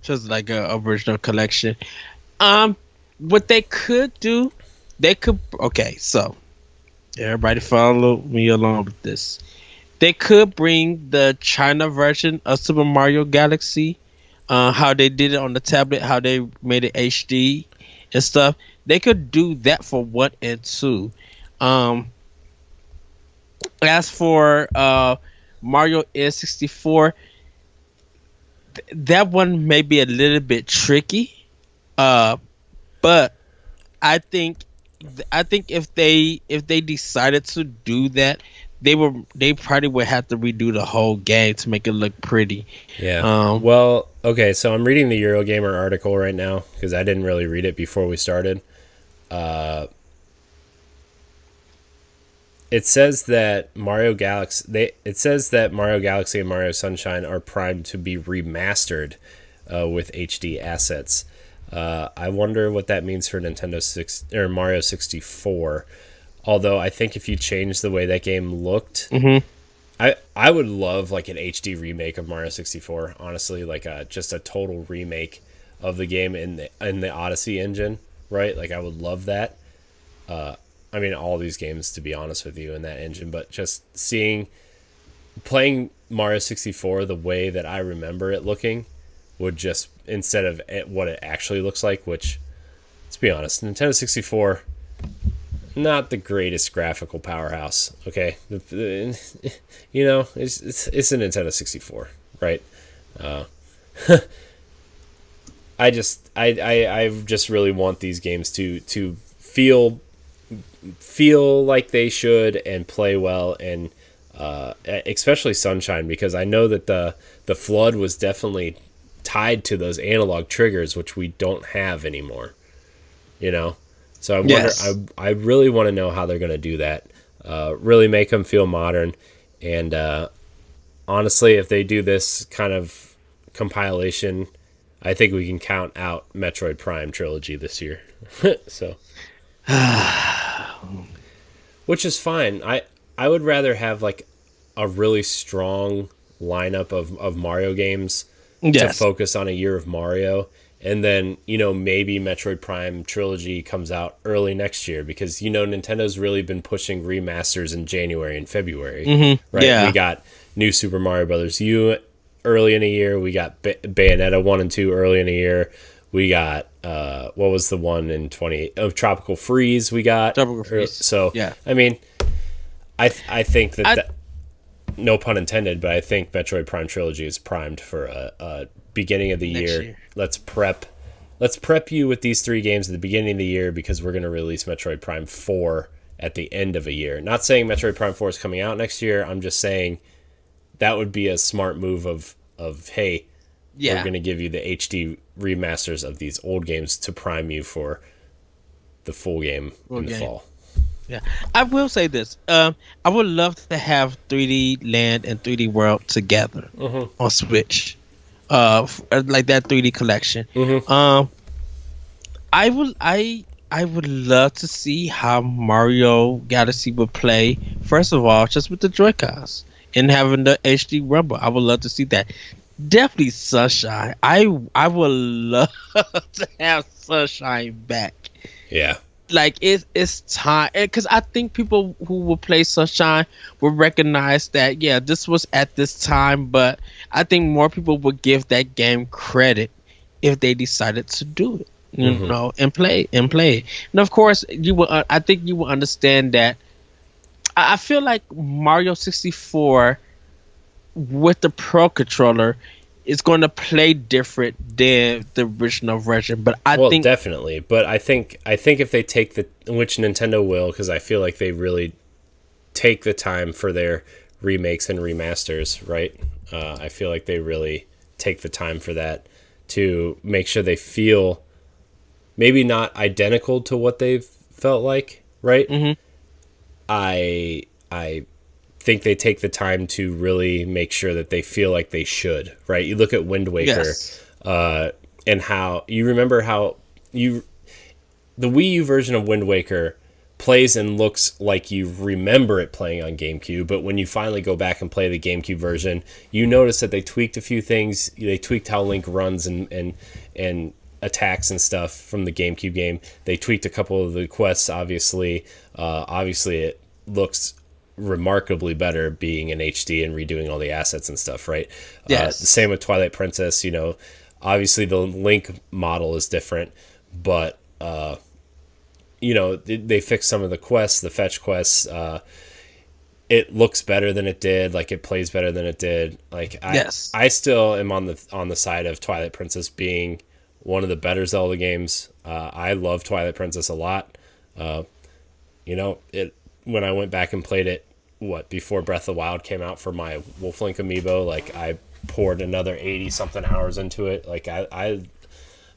Just like a original collection. What they could do, okay, so everybody follow me along with this. They could bring the China version of Super Mario Galaxy, how they did it on the tablet, how they made it HD and stuff. They could do that for 1 and 2. As for Mario N64, that one may be a little bit tricky. But I think if they decided to do that, they probably would have to redo the whole game to make it look pretty. Yeah. Well, okay, so I'm reading the Eurogamer article right now because I didn't really read it before we started. It says that Mario Galaxy and Mario Sunshine are primed to be remastered with HD assets. I wonder what that means for Nintendo 6 or Mario 64. Although I think if you change the way that game looked, I would love like an HD remake of Mario 64. Honestly, like just a total remake of the game in the Odyssey engine, right? Like I would love that. I mean, all these games, to be honest with you, in that engine, but just playing Mario 64 the way that I remember it looking would just, instead of what it actually looks like, which, let's be honest, Nintendo 64, not the greatest graphical powerhouse, okay? You know, it's a Nintendo 64, right? I just really want these games to feel like they should and play well, and especially Sunshine, because I know that the flood was definitely tied to those analog triggers, which we don't have anymore, you know. So I wonder, Yes. I really want to know how they're going to do that, really make them feel modern. And honestly, if they do this kind of compilation, I think we can count out Metroid Prime trilogy this year. So which is fine. I would rather have like a really strong lineup of Mario games to Yes. focus on a year of Mario, and then, you know, maybe Metroid Prime trilogy comes out early next year, because, you know, Nintendo's really been pushing remasters in January and February, right? Yeah. We got New Super Mario Brothers U early in a year. We got Bayonetta 1 and 2 early in a year. We got what was the one in 20 of Tropical Freeze we got. Tropical Freeze. So Yeah. I mean, I think that no pun intended, but I think Metroid Prime trilogy is primed for a beginning of the year. Let's prep you with these 3 games at the beginning of the year, because we're going to release Metroid Prime 4 at the end of a year. Not saying Metroid Prime 4 is coming out next year. I'm just saying that would be a smart move of hey, we're going to give you the HD remasters of these old games to prime you for the full game in the fall. Yeah, I will say this. I would love to have 3D Land and 3D World together on Switch, like that 3D collection. I would love to see how Mario Galaxy would play. First of all, just with the Joy-Cons and having the HD Rumble, I would love to see that. Definitely Sunshine. I would love to have Sunshine back. Yeah. Like it's time, because I think people who will play Sunshine will recognize that, yeah, this was at this time, but I think more people would give that game credit if they decided to do it, you know, and play it. And of course, I think you will understand that. I feel like Mario 64 with the Pro Controller, it's going to play different than the original version. But I Well, think definitely. But I think if they take which Nintendo will, because I feel like they really take the time for their remakes and remasters, right? I feel like they really take the time for that to make sure they feel maybe not identical to what they've felt like, right? mhm, I think they take the time to really make sure that they feel like they should, right? You look at Wind Waker, yes, and how you remember how you the Wii U version of Wind Waker plays and looks like you remember it playing on GameCube, but when you finally go back and play the GameCube version, you notice that they tweaked a few things. They tweaked how Link runs and attacks and stuff from the GameCube game. They tweaked a couple of the quests, obviously. Obviously, it looks remarkably better being in HD and redoing all the assets and stuff, right? yes. The same with Twilight Princess. Obviously the Link model is different, but they fixed some of the quests, the fetch quests. It looks better than it did. Like, it plays better than it did. Like, Yes. I still am on the side of Twilight Princess being one of the better Zelda games. I love Twilight Princess a lot. It when I went back and played it, before Breath of the Wild came out for my Wolf Link amiibo, like, I poured another 80 something hours into it. Like, I'm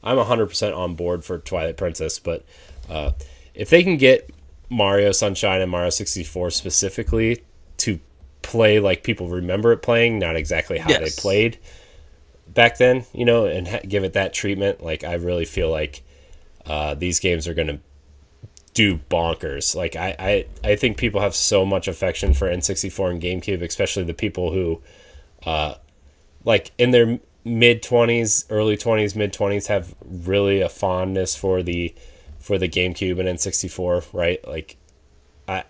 100% on board for Twilight Princess, but if they can get Mario Sunshine and Mario 64 specifically to play like people remember it playing, not exactly how they played back then, and give it that treatment, like, I really feel like these games are going to do bonkers. Like, I think people have so much affection for N64 and GameCube, especially the people who like in their mid-20s, early 20s, mid-20s have really a fondness for the GameCube and N64, right? Like, I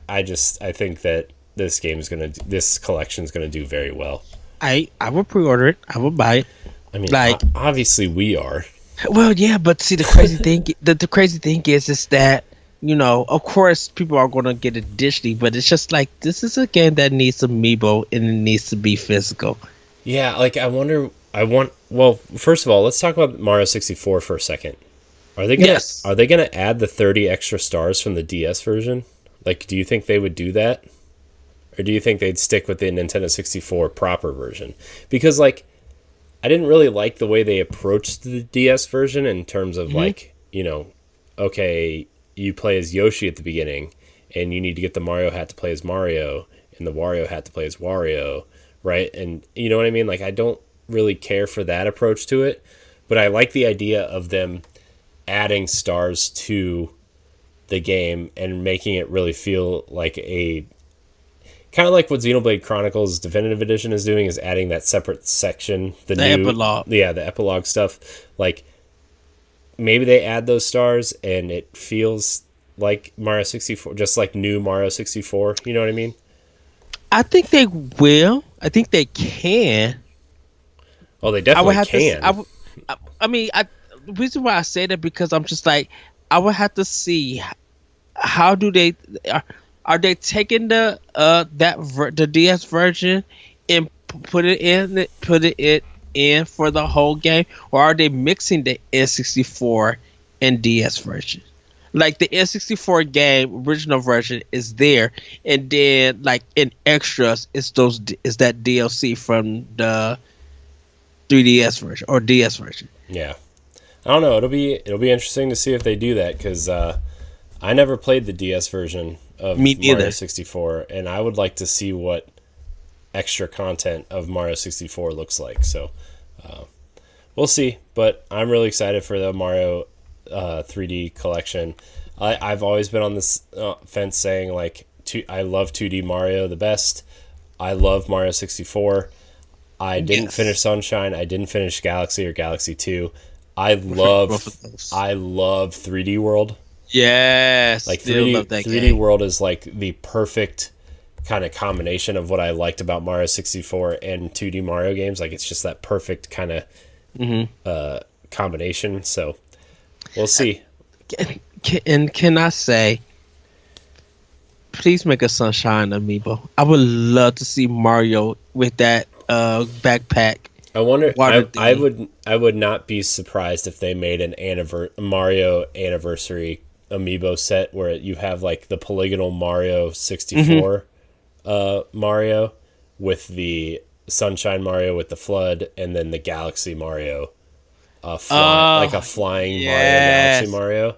think that this collection is gonna do very well. I will pre-order it. I will buy it. I mean, Like, obviously we are. well, yeah, but see, the crazy thing, the crazy thing is that of course, people are going to get it digitally, but it's just like, this is a game that needs amiibo and it needs to be physical. Yeah, like, well, first of all, let's talk about Mario 64 for a second. Are they gonna add the 30 extra stars from the DS version? Like, do you think they would do that? Or do you think they'd stick with the Nintendo 64 proper version? Because, like, I didn't really like the way they approached the DS version in terms of, like, okay, you play as Yoshi at the beginning, and you need to get the Mario hat to play as Mario, and the Wario hat to play as Wario, right? And you know what I mean? Like, I don't really care for that approach to it, but I like the idea of them adding stars to the game and making it really feel like a kind of like what Xenoblade Chronicles Definitive Edition is doing, is adding that separate section, the new epilogue. Yeah, the epilogue stuff. Like, maybe they add those stars and it feels like Mario 64, just like new Mario 64. You know what I mean? I think they will. I think they can. Oh, they definitely can. The reason why I say that, because I'm just like, I would have to see how do they are they taking the DS version and put it in for the whole game, or are they mixing the N64 and DS version? Like, the N64 game original version is there, and then, like, in extras is that DLC from the 3DS version or DS version. Yeah, I don't know. It'll be interesting to see if they do that, because I never played the DS version of Mario 64, and I would like to see what extra content of Mario 64 looks like. So we'll see, but I'm really excited for the Mario 3D collection. I've always been on this fence saying, like, I love 2D Mario the best. I love Mario 64. I didn't finish Sunshine. I didn't finish Galaxy or Galaxy 2. I love 3D World. Yes, like 3D World is like the perfect kind of combination of what I liked about Mario 64 and 2D Mario games. Like, it's just that perfect kind of combination. So we'll see. Can I say, please make a Sunshine amiibo? I would love to see Mario with that backpack. I wonder. water theme. I would not be surprised if they made an Mario anniversary amiibo set where you have like the polygonal Mario Hmm. 64 Mario with the Sunshine Mario with the flood, and then the Galaxy Mario, like a Oh flying Mario Galaxy yes. Mario.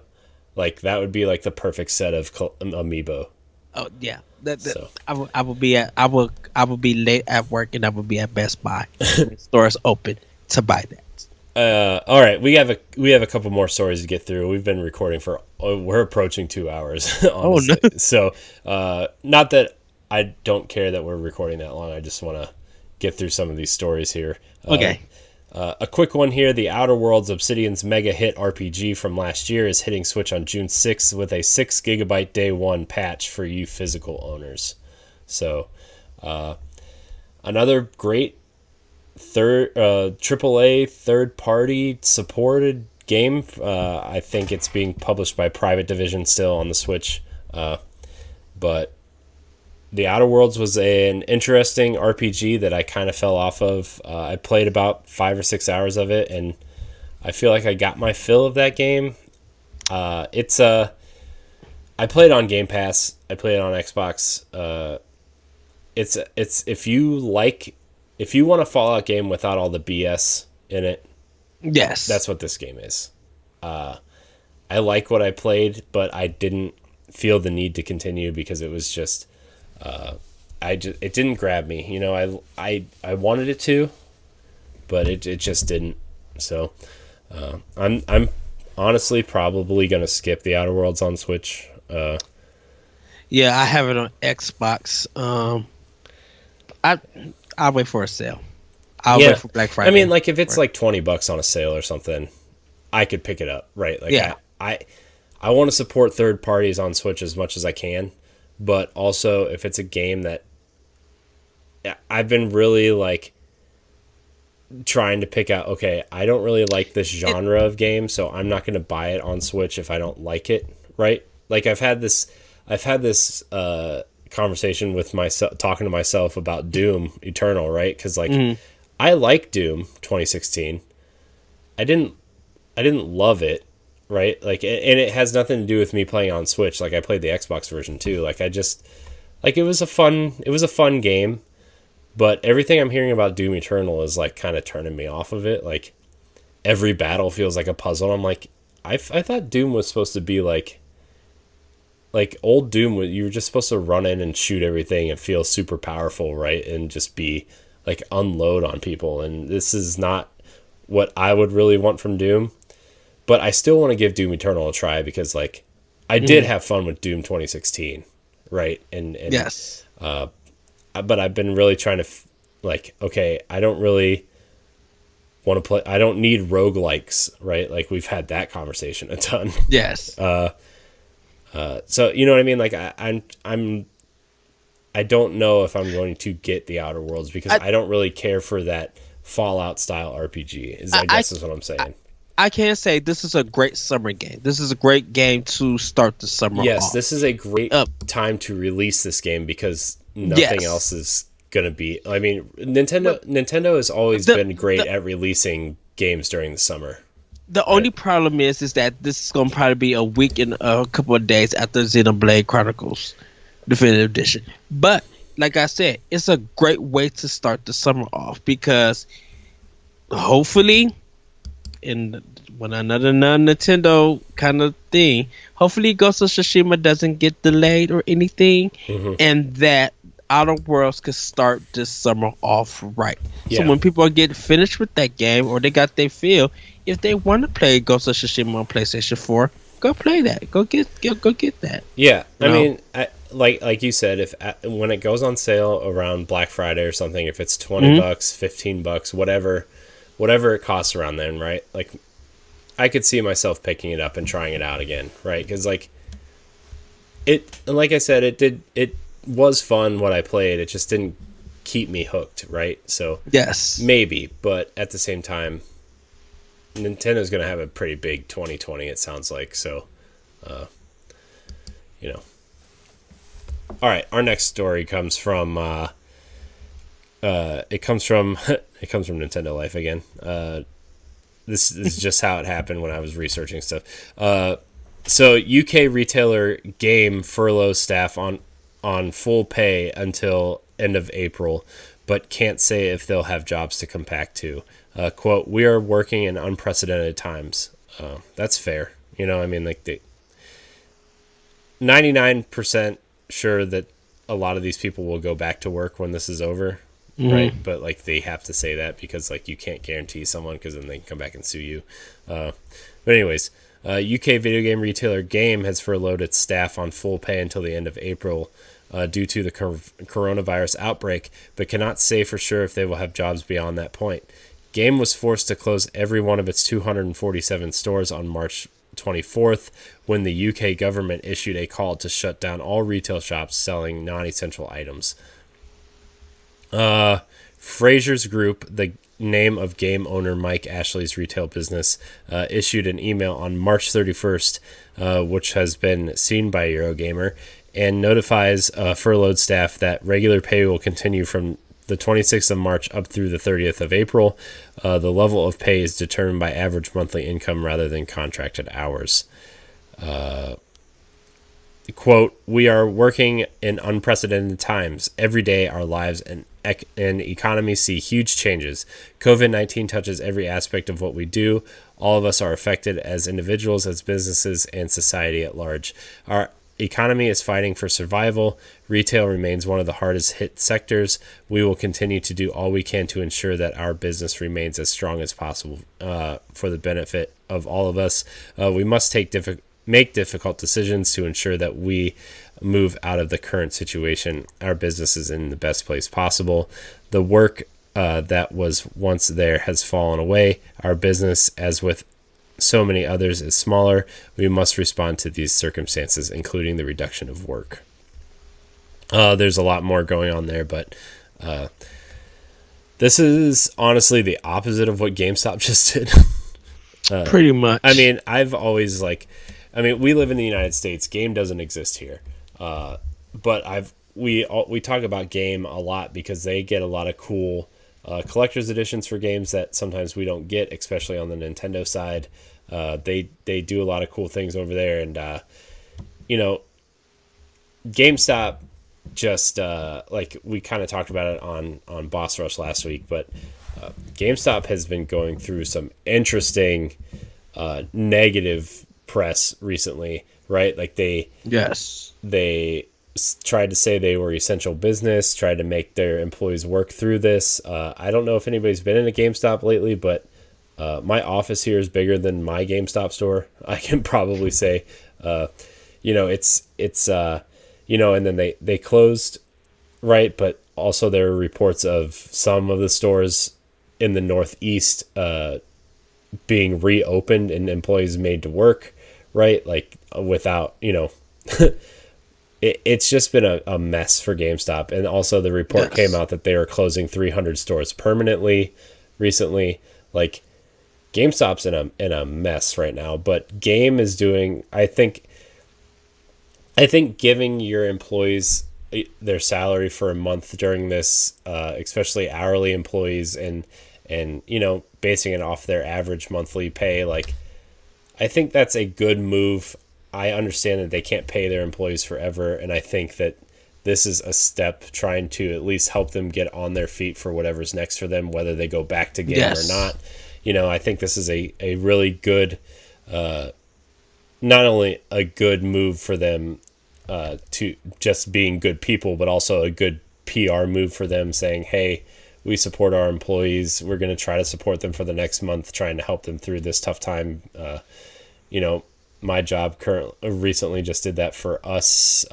Like that would be like the perfect set of amiibo. Oh yeah. That So I will be at I will be late at work and I will be at Best Buy when the store is open to buy that. all right, we have a couple more stories to get through. We've been recording for we're approaching 2 hours, Oh no. honestly. So not that I don't care that we're recording that long. I just want to get through some of these stories here. Okay. A quick one here: The Outer Worlds, Obsidian's mega hit RPG from last year, is hitting Switch on June 6th with a 6 GB day one patch for you physical owners. So another great AAA third party supported game. I think it's being published by Private Division still on the Switch, but The Outer Worlds was an interesting RPG that I kind of fell off of. I played about 5 or 6 hours of it, and I feel like I got my fill of that game. It's I played on Game Pass. I played it on Xbox. It's if you want a Fallout game without all the BS in it, Yes. that's what this game is. I like what I played, but I didn't feel the need to continue because it was just it didn't grab me. You know, I wanted it to, but it just didn't. So I'm honestly probably gonna skip the Outer Worlds on Switch. Yeah, I have it on Xbox. I I'll wait for a sale. I'll wait Yeah, for Black I mean, Friday. like if it's Right. like $20 on a sale or something, I could pick it up, right? Like Yeah. I want to support third parties on Switch as much as I can, but also if it's a game that I've been really like trying to pick out, okay, I don't really like this It, genre of game, so I'm not going to buy it on Switch if I don't like it, right? Like I've had this conversation with myself, talking to myself about Doom Eternal, right? Because like mhm. I like Doom 2016. I didn't I didn't love it, right? Like, and it has nothing to do with me playing on Switch. Like, I played the Xbox version too. Like, I just like it was a fun game. But everything I'm hearing about Doom Eternal is like kind of turning me off of it. Like, every battle feels like a puzzle. I'm like, I thought Doom was supposed to be like old Doom. You were just supposed to run in and shoot everything and feel super powerful, right? And just be like unload on people. And this is not what I would really want from Doom. But I still want to give Doom Eternal a try because like I did Mhm. have fun with Doom 2016, right? And Yes. but I've been really trying to like, okay, I don't really want to play. I don't need roguelikes, right? Like we've had that conversation a ton. Yes. So you know what I mean? Like I don't know if I'm going to get the Outer Worlds because I, I don't really care for that Fallout style RPG. Is I I guess is what I'm I saying. I can say this is a great summer game. This is a great game to start the summer Yes, off. this is a great Up. time to release this game because nothing else Yes. is gonna be. I mean, But Nintendo has always the been great the at releasing games during the summer, the right? only problem is that this is gonna probably be a week and a couple of days after Xenoblade Chronicles Definitive Edition. But like I said, it's a great way to start the summer off because hopefully in when another non-Nintendo kind of thing, hopefully Ghost of Tsushima doesn't get delayed or anything, Hmm. and that Outer Worlds could start this summer off right. So Yeah, when people get finished with that game or they got their feel, if they want to play Ghost of Tsushima on PlayStation 4, go play that. Go get that. yeah. You I know. mean, like you said, if when it goes on sale around Black Friday or something, if it's 20 Hmm. bucks, 15 bucks, whatever it costs around then, right? Like I could see myself picking it up and trying it out again, right? Because like I said, it was fun what I played. It just didn't keep me hooked, right? So Yes. maybe, but at the same time, Nintendo's going to have a pretty big 2020. It sounds like so. You know. All right, our next story comes from it comes from it comes from Nintendo Life again. This is just how it happened when I was researching stuff. So UK retailer Game furloughs staff on full pay until end of April, but can't say if they'll have jobs to come back to. Quote, "We are working in unprecedented times." That's fair. You know, I mean, like 99% sure that a lot of these people will go back to work when this is over, right? But like they have to say that because like you can't guarantee someone because then they can come back and sue you. But anyways, UK video game retailer Game has furloughed its staff on full pay until the end of April due to the coronavirus outbreak, but cannot say for sure if they will have jobs beyond that point. Game was forced to close every one of its 247 stores on March 24th when the UK government issued a call to shut down all retail shops selling non-essential items. Fraser's Group, the name of Game owner Mike Ashley's retail business, issued an email on March 31st, which has been seen by Eurogamer, and notifies furloughed staff that regular pay will continue from the 26th of March up through the 30th of April. The level of pay is determined by average monthly income rather than contracted hours. Quote, "We are working in unprecedented times. Every day our lives and economy see huge changes. COVID-19 touches every aspect of what we do. All of us are affected as individuals, as businesses, and society at large. Our economy is fighting for survival. Retail remains one of the hardest hit sectors. We will continue to do all we can to ensure that our business remains as strong as possible for the benefit of all of us. We must make difficult decisions to ensure that we move out of the current situation. Our business is in the best place possible. The work that was once there has fallen away. Our business, as with so many others, is smaller. We must respond to these circumstances, including the reduction of work." There's a lot more going on there, but this is honestly the opposite of what GameStop just did. Pretty much. I mean, we live in the United States. Game doesn't exist here. But we talk about Game a lot because they get a lot of cool collector's editions for games that sometimes we don't get, especially on the Nintendo side. They do a lot of cool things over there, and GameStop just like we kind of talked about it on Boss Rush last week, but GameStop has been going through some interesting negative press recently, right? Like they tried to say they were essential business, tried to make their employees work through this. I don't know if anybody's been in a GameStop lately, but my office here is bigger than my GameStop store. I can probably say, it's and then they closed, right? But also there are reports of some of the stores in the Northeast being reopened and employees made to work, right? Like without, it's just been a mess for GameStop. And also the report came out that they are closing 300 stores permanently recently. Like GameStop's in a mess right now, but Game is doing, I think giving your employees their salary for a month during this, especially hourly employees and basing it off their average monthly pay, like I think that's a good move. I understand that they can't pay their employees forever, and I think that this is a step trying to at least help them get on their feet for whatever's next for them, whether they go back to Game or not. I think this is a really good, not only a good move for them to just being good people, but also a good PR move for them saying, hey, we support our employees. We're going to try to support them for the next month, trying to help them through this tough time. My job recently just did that for us.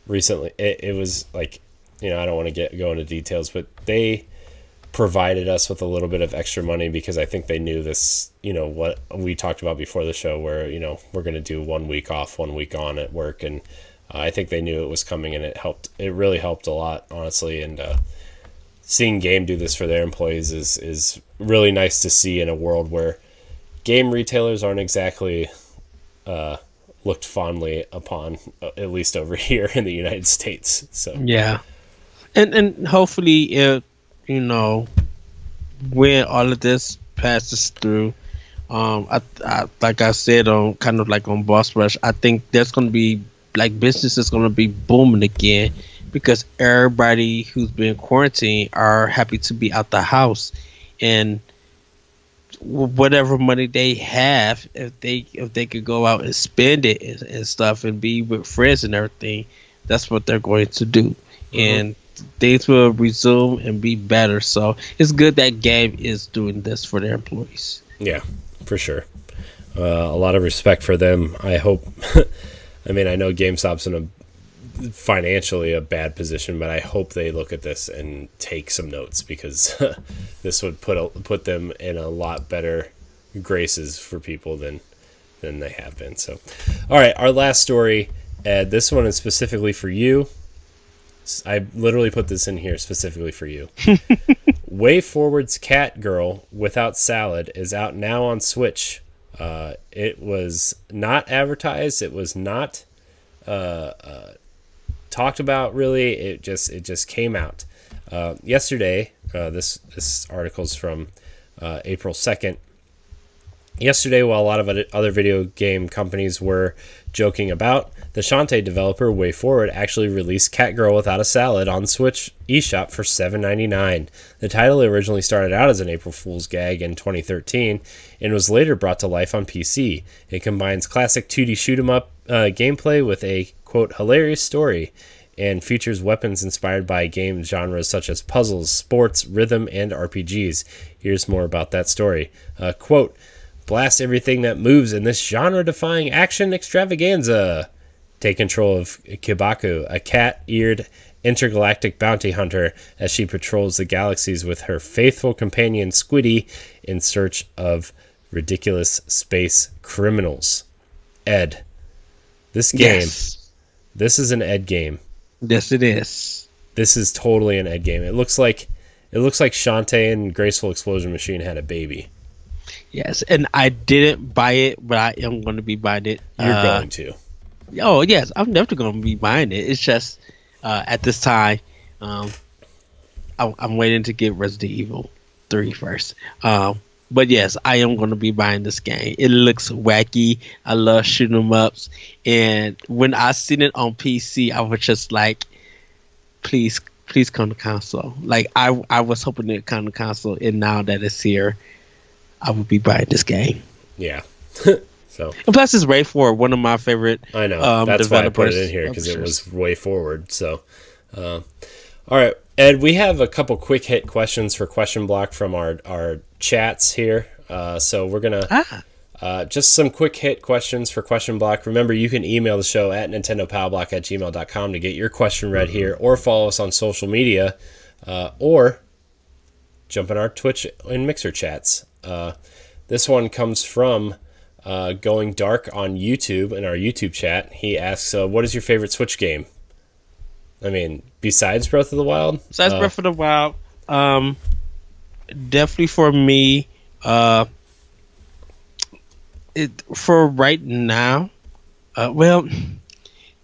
Recently, it was like, I don't want to go into details, but they provided us with a little bit of extra money because I think they knew this, what we talked about before the show where, we're going to do 1 week off, 1 week on at work. And I think they knew it was coming, and it really helped a lot, honestly. And seeing Game do this for their employees is really nice to see in a world where game retailers aren't exactly looked fondly upon, at least over here in the United States. So yeah, And hopefully, if you know when all of this passes through, I like I said on kind of like on Boss Rush, I think there's gonna be like business is gonna be booming again because everybody who's been quarantined are happy to be out the house, and whatever money they have, if they could go out and spend it and stuff and be with friends and everything, that's what they're going to do, Hmm. and things will resume and be better. So it's good that Gabe is doing this for their employees. Yeah, for sure. A lot of respect for them. I hope. I mean, I know GameStop's in a financially a bad position, but I hope they look at this and take some notes because this would put them in a lot better graces for people than they have been. So, all right, our last story. Ed, this one is specifically for you. I literally put this in here specifically for you. Way Forward's Cat Girl Without Salad is out now on Switch. It was not advertised. It was not talked about really. It just came out yesterday. This article's from April 2nd. Yesterday, while a lot of other video game companies were joking about, the Shantae developer WayForward actually released Catgirl Without a Salad on Switch eShop for $7.99. The title originally started out as an April Fool's gag in 2013 and was later brought to life on PC. It combines classic 2D shoot-'em-up gameplay with a, quote, hilarious story and features weapons inspired by game genres such as puzzles, sports, rhythm, and RPGs. Here's more about that story. Quote, blast everything that moves in this genre-defying action extravaganza. Take control of Kibaku, a cat-eared intergalactic bounty hunter, as she patrols the galaxies with her faithful companion Squiddy in search of ridiculous space criminals. Ed, this game, Yes, this is an Ed game. yes, it is. This is totally an Ed game. It looks like Shantae and Graceful Explosion Machine had a baby. Yes, and I didn't buy it, but I am going to be buying it. You're going to. Oh yes, I'm definitely going to be buying it. It's just at this time, um, I'm waiting to get Resident Evil 3 first. But yes, I am going to be buying this game. It looks wacky. I love shooting 'em ups, and when I seen it on PC, I was just like, please, please come to console. Like I was hoping it come to console, and now that it's here, I will be buying this game. Yeah. So And plus, it's Ray Ford, one of my favorite I know. That's why I put developers. it in here because it was Way Forward. So, all right, Ed, we have a couple quick hit questions for Question Block from our chats here. So we're gonna just some quick hit questions for Question Block. Remember, you can email the show at nintendopowblock@gmail.com to get your question read here, or follow us on social media, or jump in our Twitch and Mixer chats. This one comes from Going Dark on YouTube in our YouTube chat. He asks, what is your favorite Switch game? I mean, besides Breath of the Wild? Besides Breath of the Wild, definitely for me, for right now, well,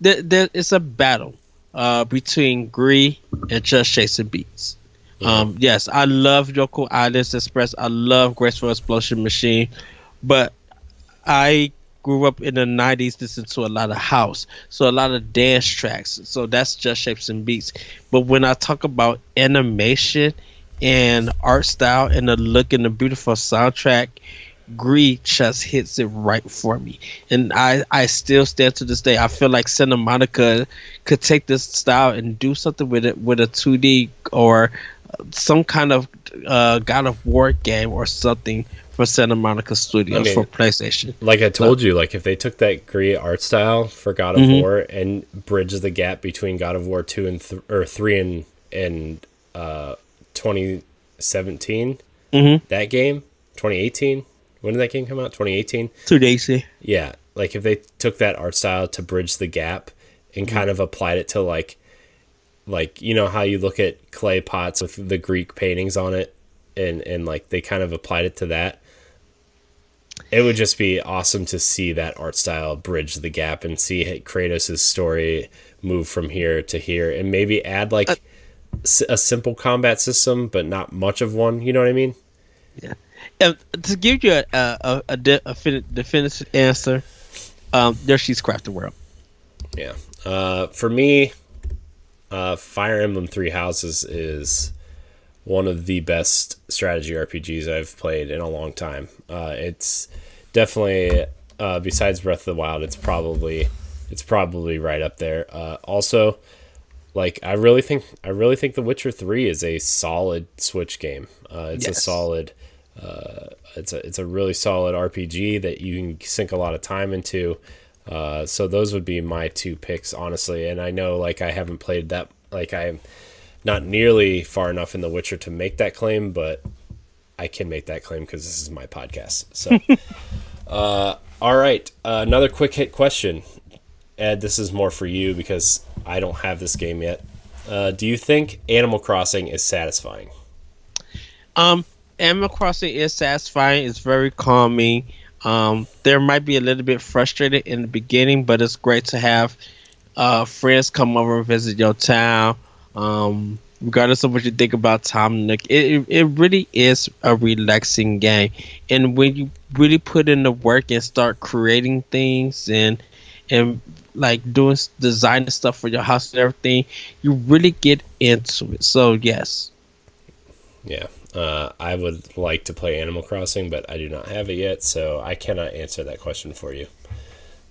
it's a battle between Gree and Just Chasing Beats. Yes, I love Yoko Islands Express. I love Graceful Explosion Machine, but I grew up in the 90s listening to a lot of house, so a lot of dance tracks. So that's Just Shapes and Beats. But when I talk about animation and art style and the look and the beautiful soundtrack, Gree just hits it right for me. And I still stand to this day. I feel like Santa Monica could take this style and do something with it with a 2D or some kind of God of War game or something for Santa Monica Studios for PlayStation. Like I told you, like if they took that great art style for God of War and bridged the gap between God of War 2 and 3 and 2017, that game, 2018, when did that game come out? 2018? 2 days. Yeah, like if they took that art style to bridge the gap and kind of applied it to like you know how you look at clay pots with the Greek paintings on it and like they kind of applied it to that, it would just be awesome to see that art style bridge the gap and see Kratos' story move from here to here and maybe add like a simple combat system, but not much of one. You know what I mean? Yeah. And to give you a definitive answer, Yoshi's Crafted World. Yeah. For me, Fire Emblem Three Houses is one of the best strategy RPGs I've played in a long time. It's definitely besides Breath of the Wild, it's probably right up there. Also, like I really think The Witcher 3 is a solid Switch game. It's a Yes. solid it's a really solid RPG that you can sink a lot of time into. So those would be my two picks, honestly. And I know like I haven't played that, like I'm not nearly far enough in The Witcher to make that claim, but I can make that claim because this is my podcast. So, all right, another quick hit question, Ed. This is more for you because I don't have this game yet. Do you think Animal Crossing is satisfying? Um, Animal Crossing is satisfying. It's very calming. There might be a little bit frustrated in the beginning, but it's great to have friends come over and visit your town. Regardless of what you think about Tom Nook, it really is a relaxing game. And when you really put in the work and start creating things and like doing designing stuff for your house and everything, you really get into it. So yes. Yeah. I would like to play Animal Crossing, but I do not have it yet, so I cannot answer that question for you.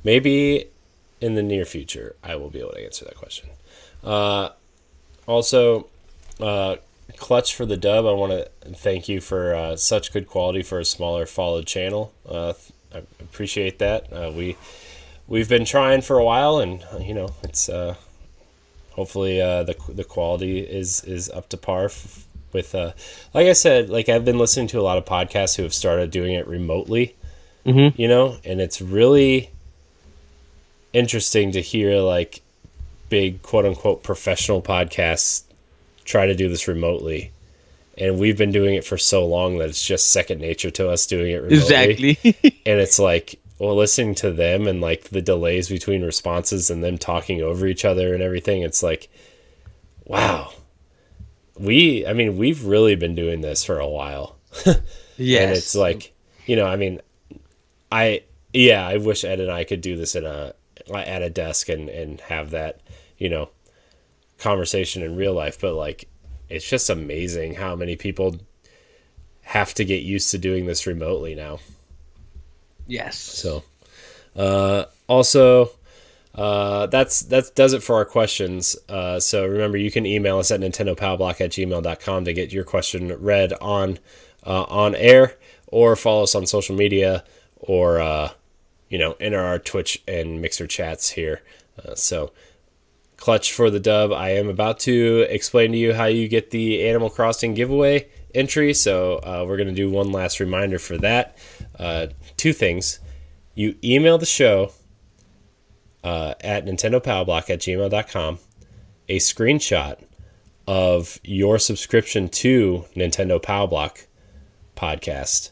Maybe in the near future, I will be able to answer that question. Also, Clutch for the dub. I want to thank you for such good quality for a smaller followed channel. I appreciate that. We've been trying for a while, and it's hopefully the quality is up to par with like I said, like I've been listening to a lot of podcasts who have started doing it remotely. Mm-hmm. And it's really interesting to hear like big quote unquote professional podcasts try to do this remotely. And we've been doing it for so long that it's just second nature to us doing it remotely. Exactly. And it's like, well, listening to them and like the delays between responses and them talking over each other and everything, it's like, wow. We've really been doing this for a while. Yes. And it's like, I wish Ed and I could do this at a desk and have that, conversation in real life. But like, it's just amazing how many people have to get used to doing this remotely now. Yes. So, also, that does it for our questions. So remember, you can email us at nintendopowblock@gmail.com to get your question read on air, or follow us on social media, or enter our Twitch and Mixer chats here. So Clutch for the dub. I am about to explain to you how you get the Animal Crossing giveaway entry. So we're going to do one last reminder for that. Two things. You email the show at nintendopowblock@gmail.com a screenshot of your subscription to Nintendo Pow Block podcast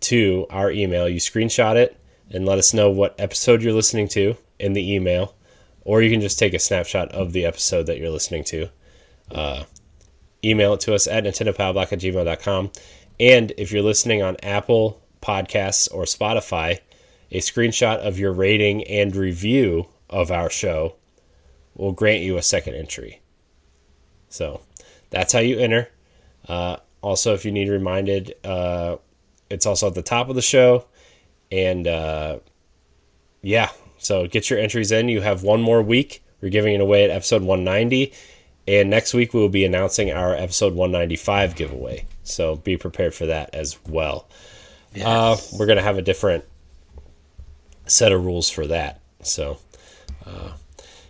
to our email. You screenshot it and let us know what episode you're listening to in the email, or you can just take a snapshot of the episode that you're listening to. Email it to us at nintendopowblock@gmail.com. And if you're listening on Apple Podcasts or Spotify, a screenshot of your rating and review of our show will grant you a second entry. So that's how you enter. Also, if you need reminded, it's also at the top of the show. And so get your entries in. You have one more week. We're giving it away at episode 190. And next week we will be announcing our episode 195 giveaway. So be prepared for that as well. Yes. We're going to have a different set of rules for that. So,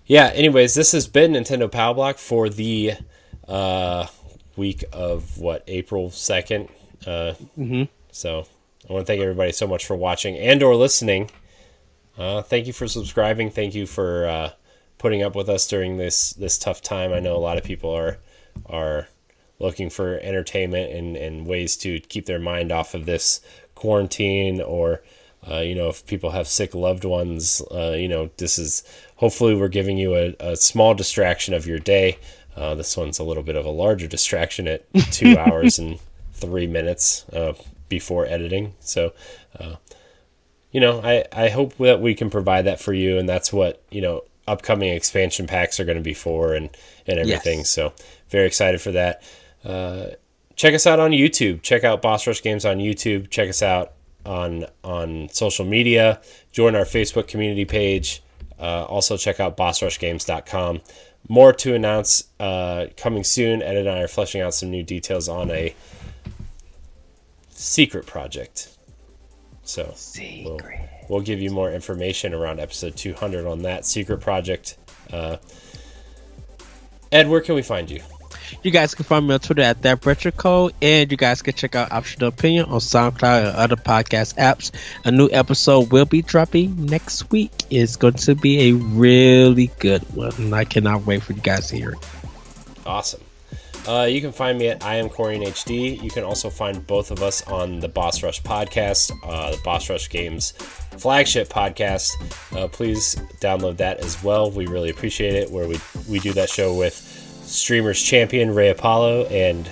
anyways, this has been Nintendo Pow Block for the week of April 2nd. So I want to thank everybody so much for watching and or listening. Thank you for subscribing. Thank you for putting up with us during this tough time. I know a lot of people are looking for entertainment and ways to keep their mind off of this quarantine, or if people have sick loved ones, this is hopefully we're giving you a small distraction of your day. This one's a little bit of a larger distraction at 2 hours and 3 minutes before editing. So, I hope that we can provide that for you, and that's what, upcoming expansion packs are going to be for and everything. Yes. So very excited for that. Check us out on YouTube. Check out Boss Rush Games on YouTube. Check us out on social media. Join our Facebook community page. Also check out bossrushgames.com. More to announce coming soon. Ed and I are fleshing out some new details on a secret project. So we'll give you more information around episode 200 on that secret project. Ed, where can we find you? You guys can find me on Twitter at ThatRetroCode, and you guys can check out Optional Opinion on SoundCloud and other podcast apps. A new episode will be dropping next week. It's going to be a really good one, and I cannot wait for you guys to hear it. Awesome. You can find me at I am Corian HD. You can also find both of us on the Boss Rush podcast, the Boss Rush Games flagship podcast. Please download that as well. We really appreciate it, where we do that show with streamers champion Ray Apollo and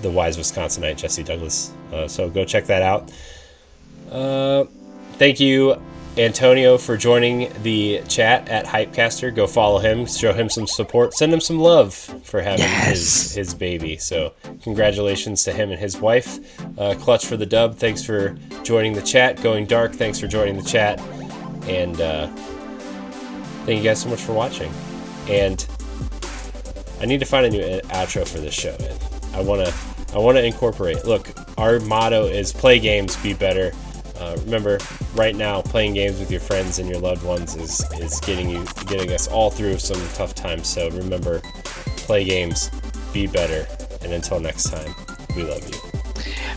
the wise Wisconsinite Jesse Douglas. So go check that out. Thank you, Antonio, for joining the chat at Hypecaster. Go follow him, show him some support, send him some love for having his baby. So congratulations to him and his wife. Clutch for the dub, thanks for joining the chat. Going Dark, thanks for joining the chat. And thank you guys so much for watching. And I need to find a new outro for this show, man. I want to incorporate. Look, our motto is play games, be better. Remember, right now, playing games with your friends and your loved ones is getting us all through some tough times. So remember, play games, be better, and until next time, we love you.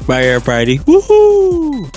Bye, everybody. Woohoo!